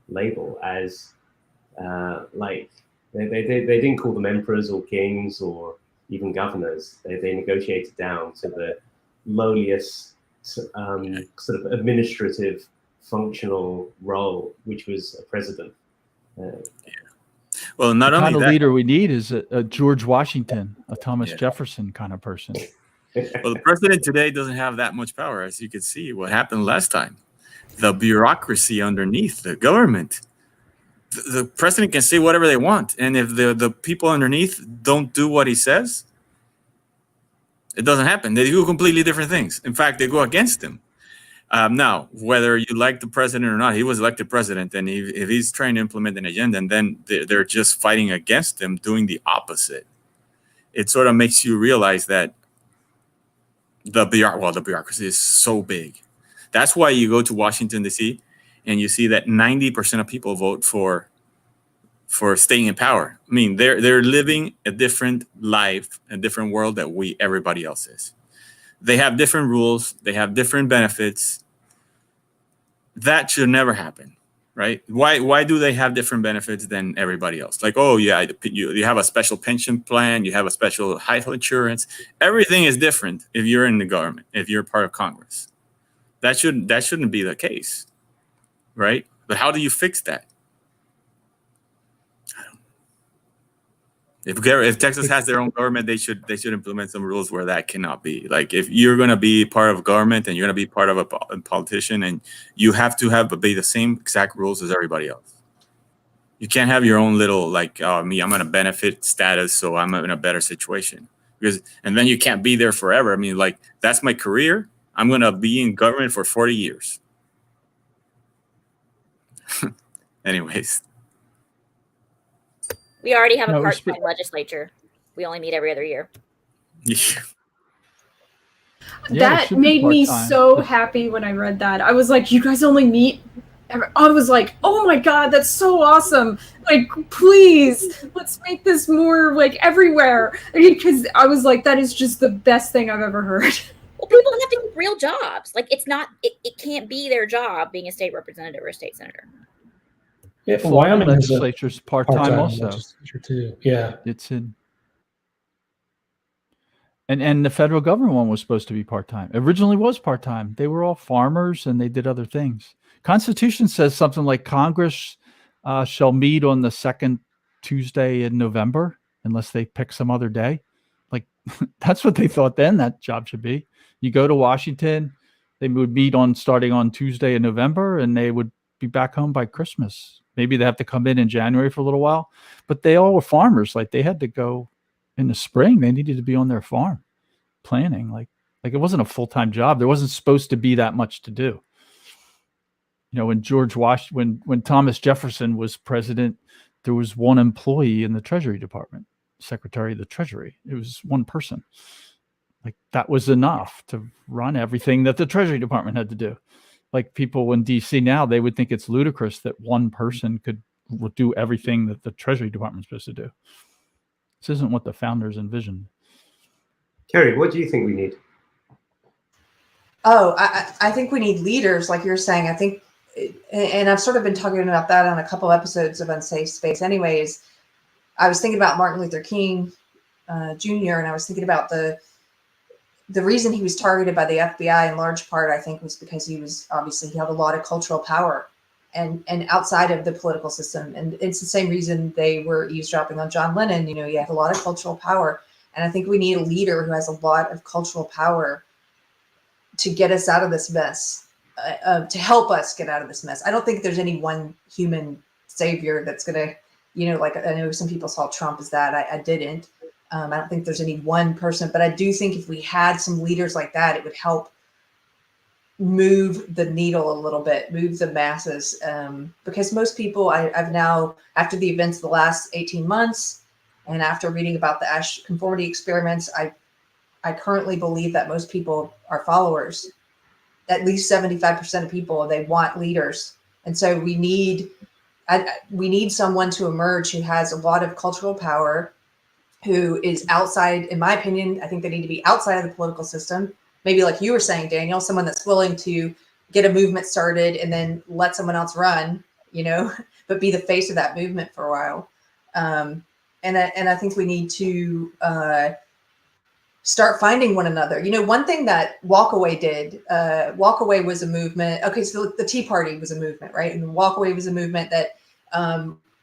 label as like they didn't call them emperors or kings or even governors. They negotiated down to the lowliest sort of administrative functional role, which was a president. Well, not only the kind of that, leader we need is a George Washington, a Thomas Jefferson kind of person. Well, the president today doesn't have that much power, as you can see what happened last time. The bureaucracy underneath the government, the president can say whatever they want, and if the people underneath don't do what he says, it doesn't happen. They do completely different things. In fact, they go against him. Now, whether you like the president or not, he was elected president, and if he's trying to implement an agenda, and then they're just fighting against him, doing the opposite, it sort of makes you realize that the bureaucracy is so big. That's why you go to Washington, D.C., and you see that 90% of people vote for staying in power. I mean, they're living a different life, a different world that everybody else is. They have different rules. They have different benefits. That should never happen, right? Why do they have different benefits than everybody else? Like, oh yeah, you have a special pension plan. You have a special health insurance. Everything is different if you're in the government, if you're part of Congress. That shouldn't be the case, right? But how do you fix that? If Texas has their own government, they should implement some rules where that cannot be. Like, if you're going to be part of government and you're going to be part of a politician, and you have to be the same exact rules as everybody else. You can't have your own little, like, I'm in a benefit status, so I'm in a better situation. And then you can't be there forever. I mean, like, that's my career. I'm going to be in government for 40 years. Anyways. We already have a part-time legislature. We only meet every other year. Yeah. That made me so happy when I read that. I was like, you guys only meet? I was like, oh my God, that's so awesome. Like, please, let's make this more like everywhere. Because I was like, that is just the best thing I've ever heard. Well, people have to keep real jobs. Like, it can't be their job being a state representative or a state senator. Yeah, Wyoming legislature's part-time also. Legislature too. Yeah, it's in. And the federal government one was supposed to be part-time. Originally was part-time. They were all farmers and they did other things. Constitution says something like Congress shall meet on the second Tuesday in November unless they pick some other day. Like, That's what they thought then that job should be. You go to Washington, they would meet starting on Tuesday in November, and they would be back home by Christmas. Maybe they have to come in January for a little while, but they all were farmers. Like they had to go in the spring. They needed to be on their farm planning. Like it wasn't a full-time job. There wasn't supposed to be that much to do. When Thomas Jefferson was president, there was one employee in the Treasury Department, Secretary of the Treasury. It was one person. Like that was enough to run everything that the Treasury Department had to do. Like people in DC now, they would think it's ludicrous that one person could do everything that the Treasury Department is supposed to do. This isn't what the founders envisioned. Keri, what do you think we need? Oh, I think we need leaders, like you're saying. I think, and I've sort of been talking about that on a couple episodes of Unsafe Space anyways. I was thinking about Martin Luther King Jr., and I was thinking about the reason he was targeted by the FBI in large part, I think, was because he held a lot of cultural power and outside of the political system. And it's the same reason they were eavesdropping on John Lennon. He had a lot of cultural power. And I think we need a leader who has a lot of cultural power to get us out of this mess, to help us get out of this mess. I don't think there's any one human savior that's going to, like I know some people saw Trump as that. I didn't. I don't think there's any one person, but I do think if we had some leaders like that, it would help move the needle a little bit, move the masses. Because most people, I've now, after the events of the last 18 months, and after reading about the Ash conformity experiments, I currently believe that most people are followers. At least 75% of people, they want leaders. And so we need someone to emerge who has a lot of cultural power, who is outside, in my opinion. I think they need to be outside of the political system. Maybe like you were saying, Daniel, someone that's willing to get a movement started and then let someone else run, but be the face of that movement for a while. And I think we need to start finding one another. One thing that Walkaway did, Walkaway was a movement. Okay, so the Tea Party was a movement, right? And Walkaway was a movement that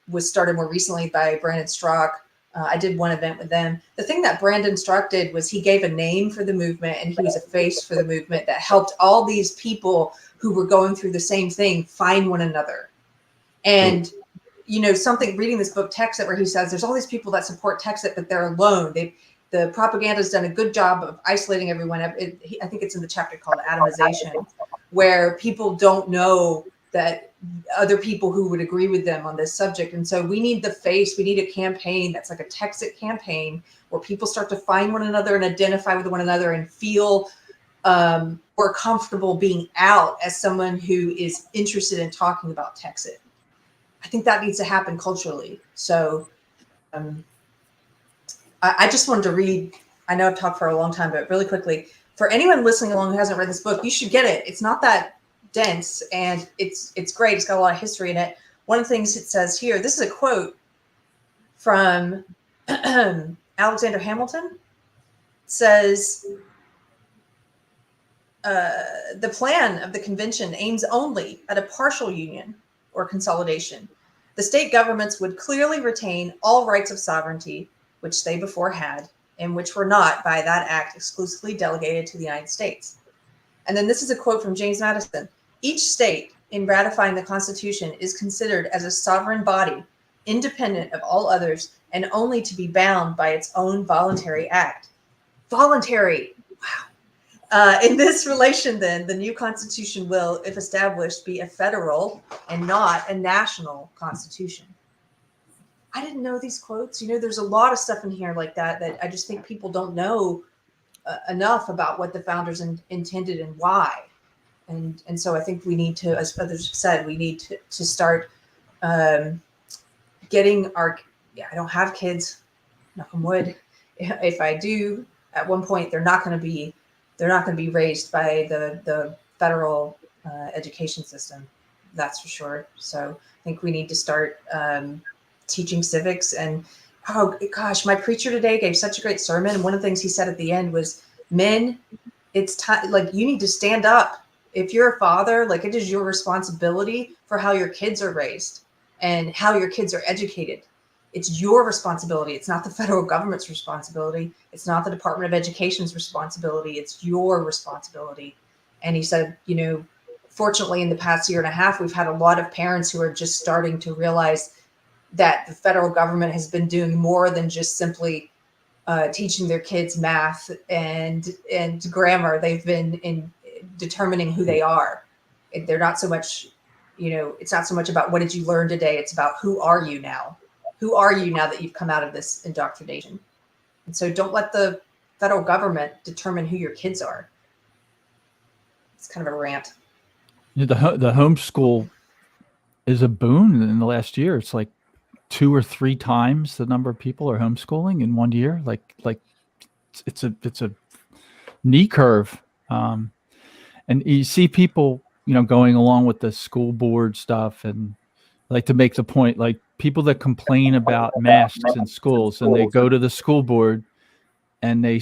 was started more recently by Brandon Straka. I did one event with them. The thing that Brandon Straka did was he gave a name for the movement, and he was a face for the movement that helped all these people who were going through the same thing find one another. And something, reading this book Texit, where he says there's all these people that support Texit, but they're alone. The propaganda's done a good job of isolating everyone. I think it's in the chapter called Atomization, where people don't know that other people who would agree with them on this subject. And so we need the face, we need a campaign that's like a Texit campaign where people start to find one another and identify with one another and feel more comfortable being out as someone who is interested in talking about Texit. I think that needs to happen culturally. So I just wanted to read, I know I've talked for a long time, but really quickly, for anyone listening along who hasn't read this book, you should get it. It's not that dense, and it's great. It's got a lot of history in it. One of the things it says here, this is a quote from Alexander Hamilton. It says, the plan of the convention aims only at a partial union or consolidation. The state governments would clearly retain all rights of sovereignty, which they before had, and which were not by that act exclusively delegated to the United States. And then this is a quote from James Madison. Each state, in ratifying the Constitution, is considered as a sovereign body, independent of all others, and only to be bound by its own voluntary act. Voluntary. Wow. In this relation, then, the new Constitution will, if established, be a federal and not a national constitution. I didn't know these quotes. There's a lot of stuff in here like that I just think people don't know enough about what the founders intended and why. And so I think we need to, as others have said, we need to start getting I don't have kids, knock on wood. If I do, at one point, they're not going to be raised by the federal education system. That's for sure. So I think we need to start teaching civics. And oh gosh, my preacher today gave such a great sermon. And one of the things he said at the end was, men, it's time, like, you need to stand up. If you're a father, like, it is your responsibility for how your kids are raised and how your kids are educated. It's your responsibility. It's not the federal government's responsibility. It's not the Department of Education's responsibility. It's your responsibility. And he said, you know, fortunately, in the past year and a half, we've had a lot of parents who are just starting to realize that the federal government has been doing more than just simply teaching their kids math and grammar. They've been in determining who they are. They're not so much, you know, it's not so much about what did you learn today. It's about who are you now? Who are you now that you've come out of this indoctrination? And so don't let the federal government determine who your kids are. It's kind of a rant. The homeschool is a boon in the last year. It's like 2 or 3 times the number of people are homeschooling in 1 year. Like it's a knee curve. And you see people, you know, going along with the school board stuff, and like to make the point, like people that complain about masks in schools, and they go to the school board and they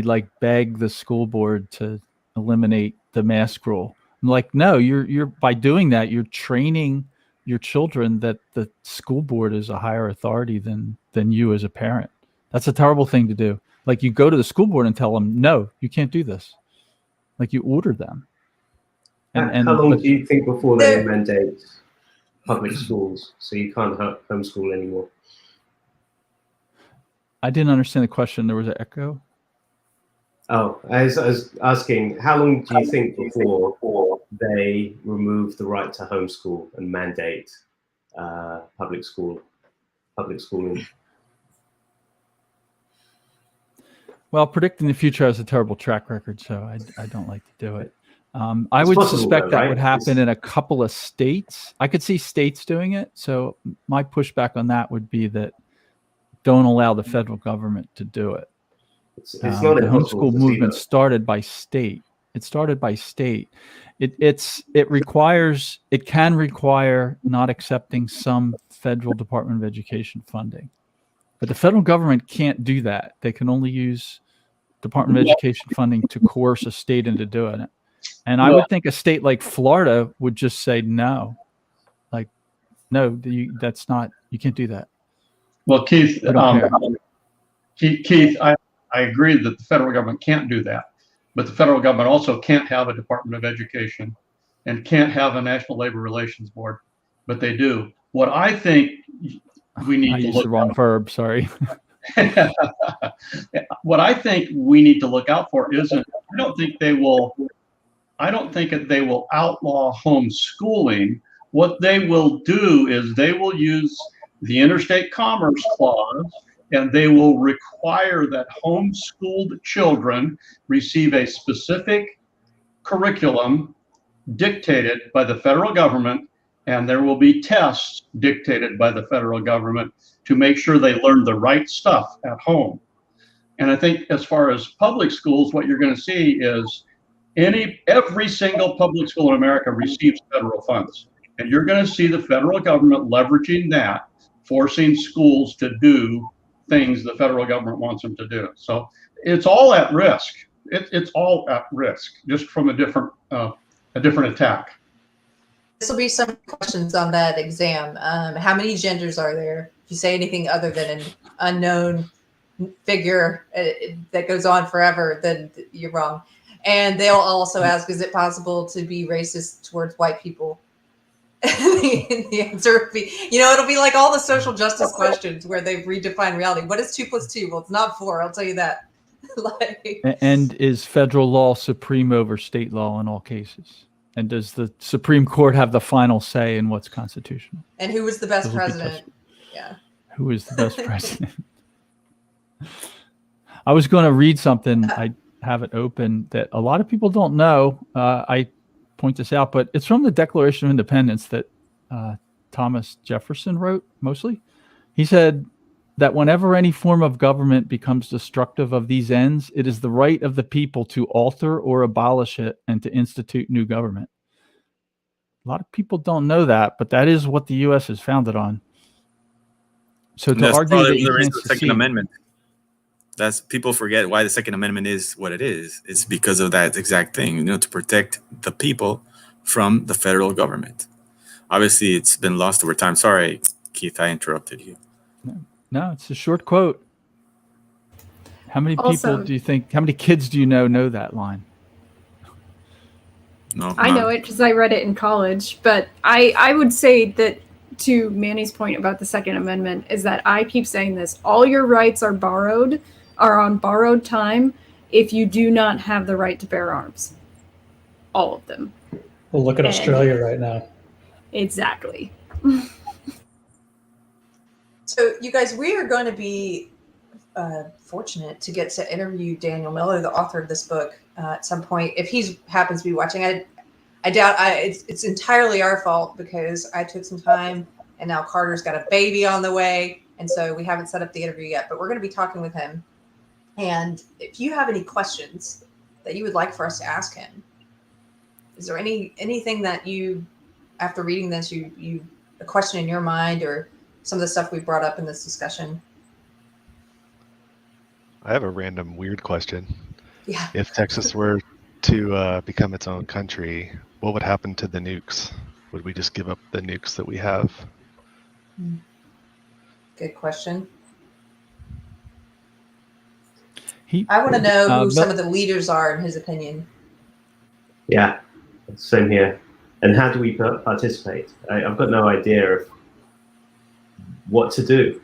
like beg the school board to eliminate the mask rule. I'm like, no, you're by doing that, you're training your children that the school board is a higher authority than you as a parent. That's a terrible thing to do. Like, you go to the school board and tell them, no, you can't do this. Like, you order them. And how long do you think before they mandate public schools so you can't homeschool anymore? I didn't understand the question. There was an echo. Oh, I was asking, how long do you think before they remove the right to homeschool and mandate public schooling? Well, predicting the future has a terrible track record, so I don't like to do it. I would suspect that would happen in a couple of states. I could see states doing it. So my pushback on that would be that don't allow the federal government to do it. It's not the homeschool movement started by state. It started by state. It can require not accepting some federal Department of Education funding, but the federal government can't do that. They can only use Department of Education funding to coerce a state into doing it. And I would think a state like Florida would just say no, like, no, that's not, you can't do that. Well, Keith, I agree that the federal government can't do that, but the federal government also can't have a Department of Education and can't have a National Labor Relations Board, but they do. What I think we need to look the wrong verb, sorry. What I think we need to look out for isn't, I don't think they will outlaw homeschooling. What they will do is they will use the Interstate Commerce Clause, and they will require that homeschooled children receive a specific curriculum dictated by the federal government, and there will be tests dictated by the federal government to make sure they learn the right stuff at home. And I think as far as public schools, what you're going to see is every single public school in America receives federal funds. And you're going to see the federal government leveraging that, forcing schools to do things the federal government wants them to do. So it's all at risk. It's all at risk, just from a different attack. This will be some questions on that exam. How many genders are there? If you say anything other than an unknown figure that goes on forever, then you're wrong. And they'll also ask, is it possible to be racist towards white people? The answer would be, it'll be like all the social justice questions where they've redefined reality. What is 2 + 2? Well, it's not 4. I'll tell you that. And is federal law supreme over state law in all cases? And does the Supreme Court have the final say in what's constitutional? And who was the best president? Yeah. Who is the best president? I was going to read something. I have it open that a lot of people don't know. I point this out, but it's from the Declaration of Independence that Thomas Jefferson wrote mostly. He said that whenever any form of government becomes destructive of these ends, it is the right of the people to alter or abolish it and to institute new government. A lot of people don't know that, but that is what the U.S. is founded on. So to argue that you can't the Second Amendment, that's, people forget why the Second Amendment is what it is. It's because of that exact thing, to protect the people from the federal government. Obviously, it's been lost over time. Sorry, Keith, I interrupted you. No, it's a short quote. How many people Also- do you think? How many kids do you know that line? No, I know it because I read it in college, but I would say that, to Manny's point about the Second Amendment, is that I keep saying this: all your rights are on borrowed time if you do not have the right to bear arms. All of them. Well, look at And- Australia right now. Exactly. So, you guys, we are going to be fortunate to get to interview Daniel Miller, the author of this book, at some point. If he happens to be watching, I doubt it's entirely our fault because I took some time and now Carter's got a baby on the way. And so we haven't set up the interview yet, but we're going to be talking with him. And if you have any questions that you would like for us to ask him, is there anything that you, after reading this, you a question in your mind, or some of the stuff we brought up in this discussion? I have a random weird question. Yeah. If Texas were to become its own country, what would happen to the nukes? Would we just give up the nukes that we have? Good question. I want to know who some of the leaders are, in his opinion. Yeah, same here. And how do we participate? I've got no idea of what to do.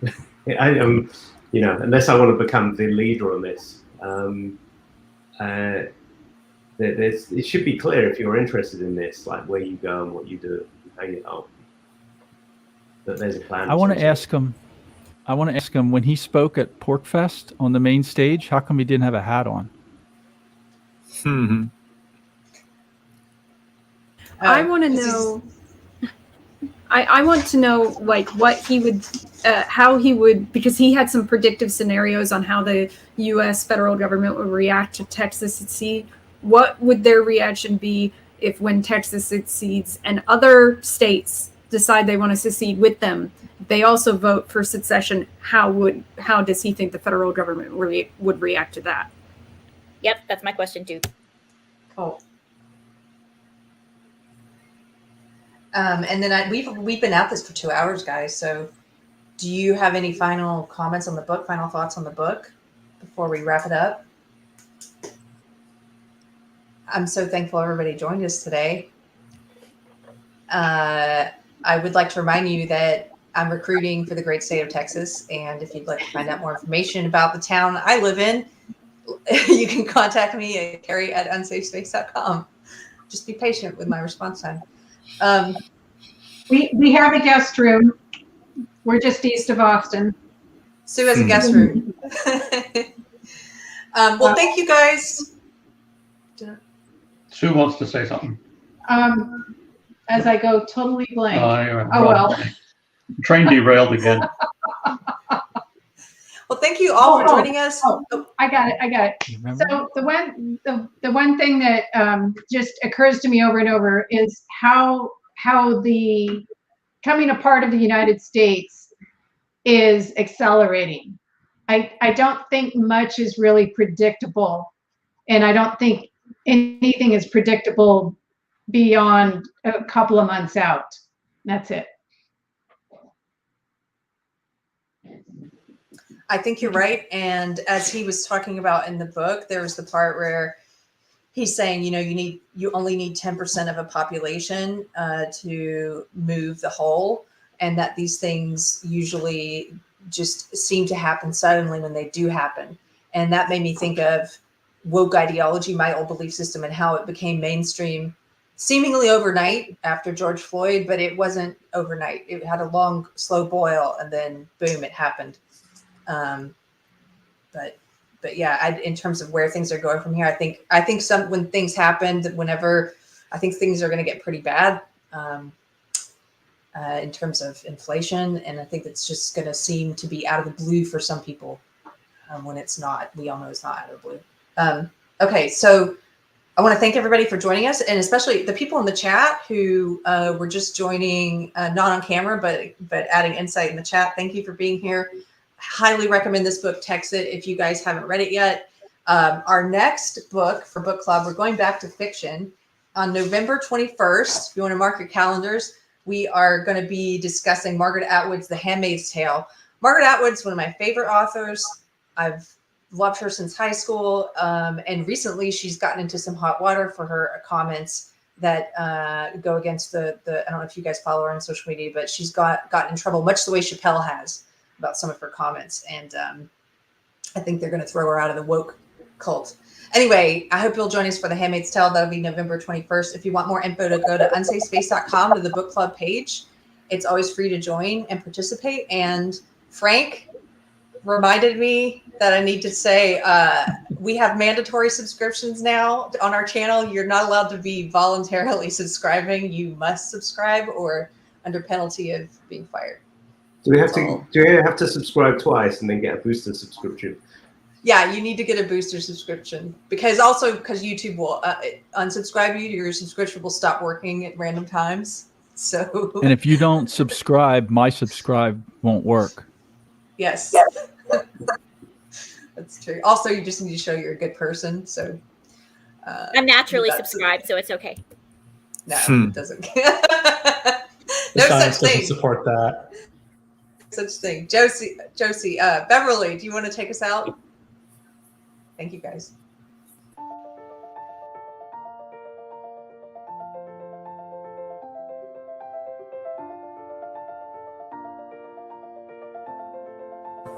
Unless I want to become the leader on this. It should be clear if you're interested in this, like where you go and what you do, how you help. That there's a plan. I want to ask him when he spoke at Porkfest on the main stage, how come he didn't have a hat on? I want to know. I want to know, like, what he would, how he would, because he had some predictive scenarios on how the U.S. federal government would react to Texas secede. What would their reaction be if, when Texas secedes and other states decide they want to secede with them, they also vote for secession? How does he think the federal government would react to that? Yep, that's my question too. Cool. And then we've been at this for 2 hours, guys. So, do you have any final comments on the book? Final thoughts on the book before we wrap it up? I'm so thankful everybody joined us today. I would like to remind you that I'm recruiting for the great state of Texas, and if you'd like to find out more information about the town I live in, you can contact me at Keri at unsafespace.com. Just be patient with my response time. We have a guest room. We're just east of Austin. Sue has a guest room. Well, thank you guys. Sue wants to say something. As I go totally blank. Anyway, well. Train derailed again. Well, thank you all for joining us. I got it. So the one thing that just occurs to me over and over is how the coming apart of the United States is accelerating. I don't think much is really predictable, and I don't think anything is predictable beyond a couple of months out. That's it. I think you're right. And as he was talking about in the book, there was the part where he's saying, you only need 10% of a population to move the whole, and that these things usually just seem to happen suddenly when they do happen. And that made me think of woke ideology, my old belief system, and how it became mainstream seemingly overnight after George Floyd, but it wasn't overnight. It had a long, slow boil, and then boom, it happened. But yeah, in terms of where things are going from here, I think when things happened, whenever I think things are going to get pretty bad in terms of inflation, and I think it's just going to seem to be out of the blue for some people when it's not. We all know it's not out of the blue. Okay, so I want to thank everybody for joining us, and especially the people in the chat who were just joining, not on camera, but adding insight in the chat. Thank you for being here. Highly recommend this book, Texit, if you guys haven't read it yet. Our next book for book club, we're going back to fiction. On November 21st, if you want to mark your calendars, we are going to be discussing Margaret Atwood's The Handmaid's Tale. Margaret Atwood's one of my favorite authors. I've loved her since high school. And recently she's gotten into some hot water for her comments that go against the I don't know if you guys follow her on social media, but she's gotten in trouble, much the way Chappelle has, about some of her comments. And I think they're going to throw her out of the woke cult. Anyway, I hope you'll join us for The Handmaid's Tale. That'll be November 21st. If you want more info, go to unsafespace.com to the book club page. It's always free to join and participate. And Frank reminded me that I need to say we have mandatory subscriptions now on our channel. You're not allowed to be voluntarily subscribing. You must subscribe or under penalty of being fired. Do we have to subscribe twice and then get a booster subscription? Yeah, you need to get a booster subscription because YouTube will unsubscribe you. Your subscription will stop working at random times. So. And if you don't subscribe, my subscribe won't work. Yes. That's true. Also, you just need to show you're a good person. So. I'm naturally subscribed, so it's okay. No, it doesn't. No such thing. Doesn't support that. Such thing. Josie, Beverly, do you want to take us out? Thank you, guys.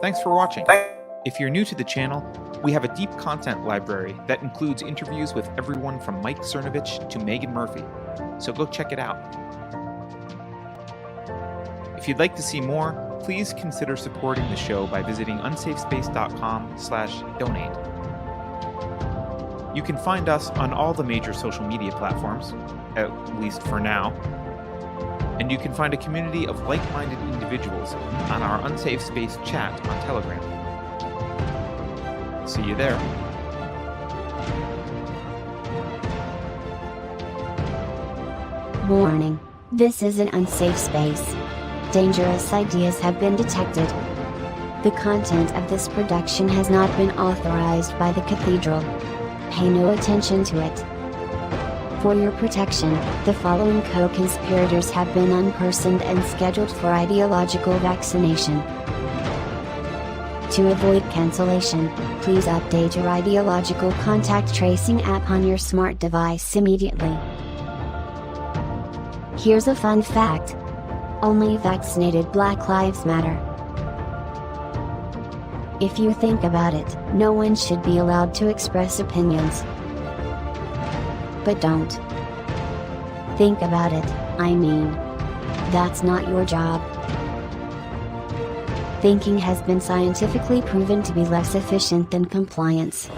Thanks for watching. If you're new to the channel, we have a deep content library that includes interviews with everyone from Mike Cernovich to Megan Murphy, so go check it out. If you'd like to see more, please consider supporting the show by visiting unsafespace.com/donate. You can find us on all the major social media platforms, at least for now, and you can find a community of like-minded individuals on our Unsafe Space chat on Telegram. See you there. Warning. This is an unsafe space. Dangerous ideas have been detected. The content of this production has not been authorized by the Cathedral. Pay no attention to it. For your protection, the following co-conspirators have been unpersoned and scheduled for ideological vaccination. To avoid cancellation, please update your ideological contact tracing app on your smart device immediately. Here's a fun fact. Only vaccinated Black Lives Matter. If you think about it, no one should be allowed to express opinions. But don't. Think about it, I mean. That's not your job. Thinking has been scientifically proven to be less efficient than compliance.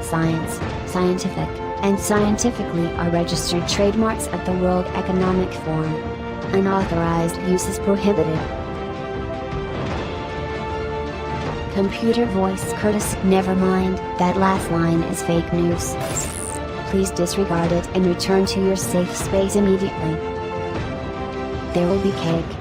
Science, scientific, and scientifically are registered trademarks at the World Economic Forum. Unauthorized use is prohibited. Computer voice courtesy. Never mind, that last line is fake news. Please disregard it and return to your safe space immediately. There will be cake.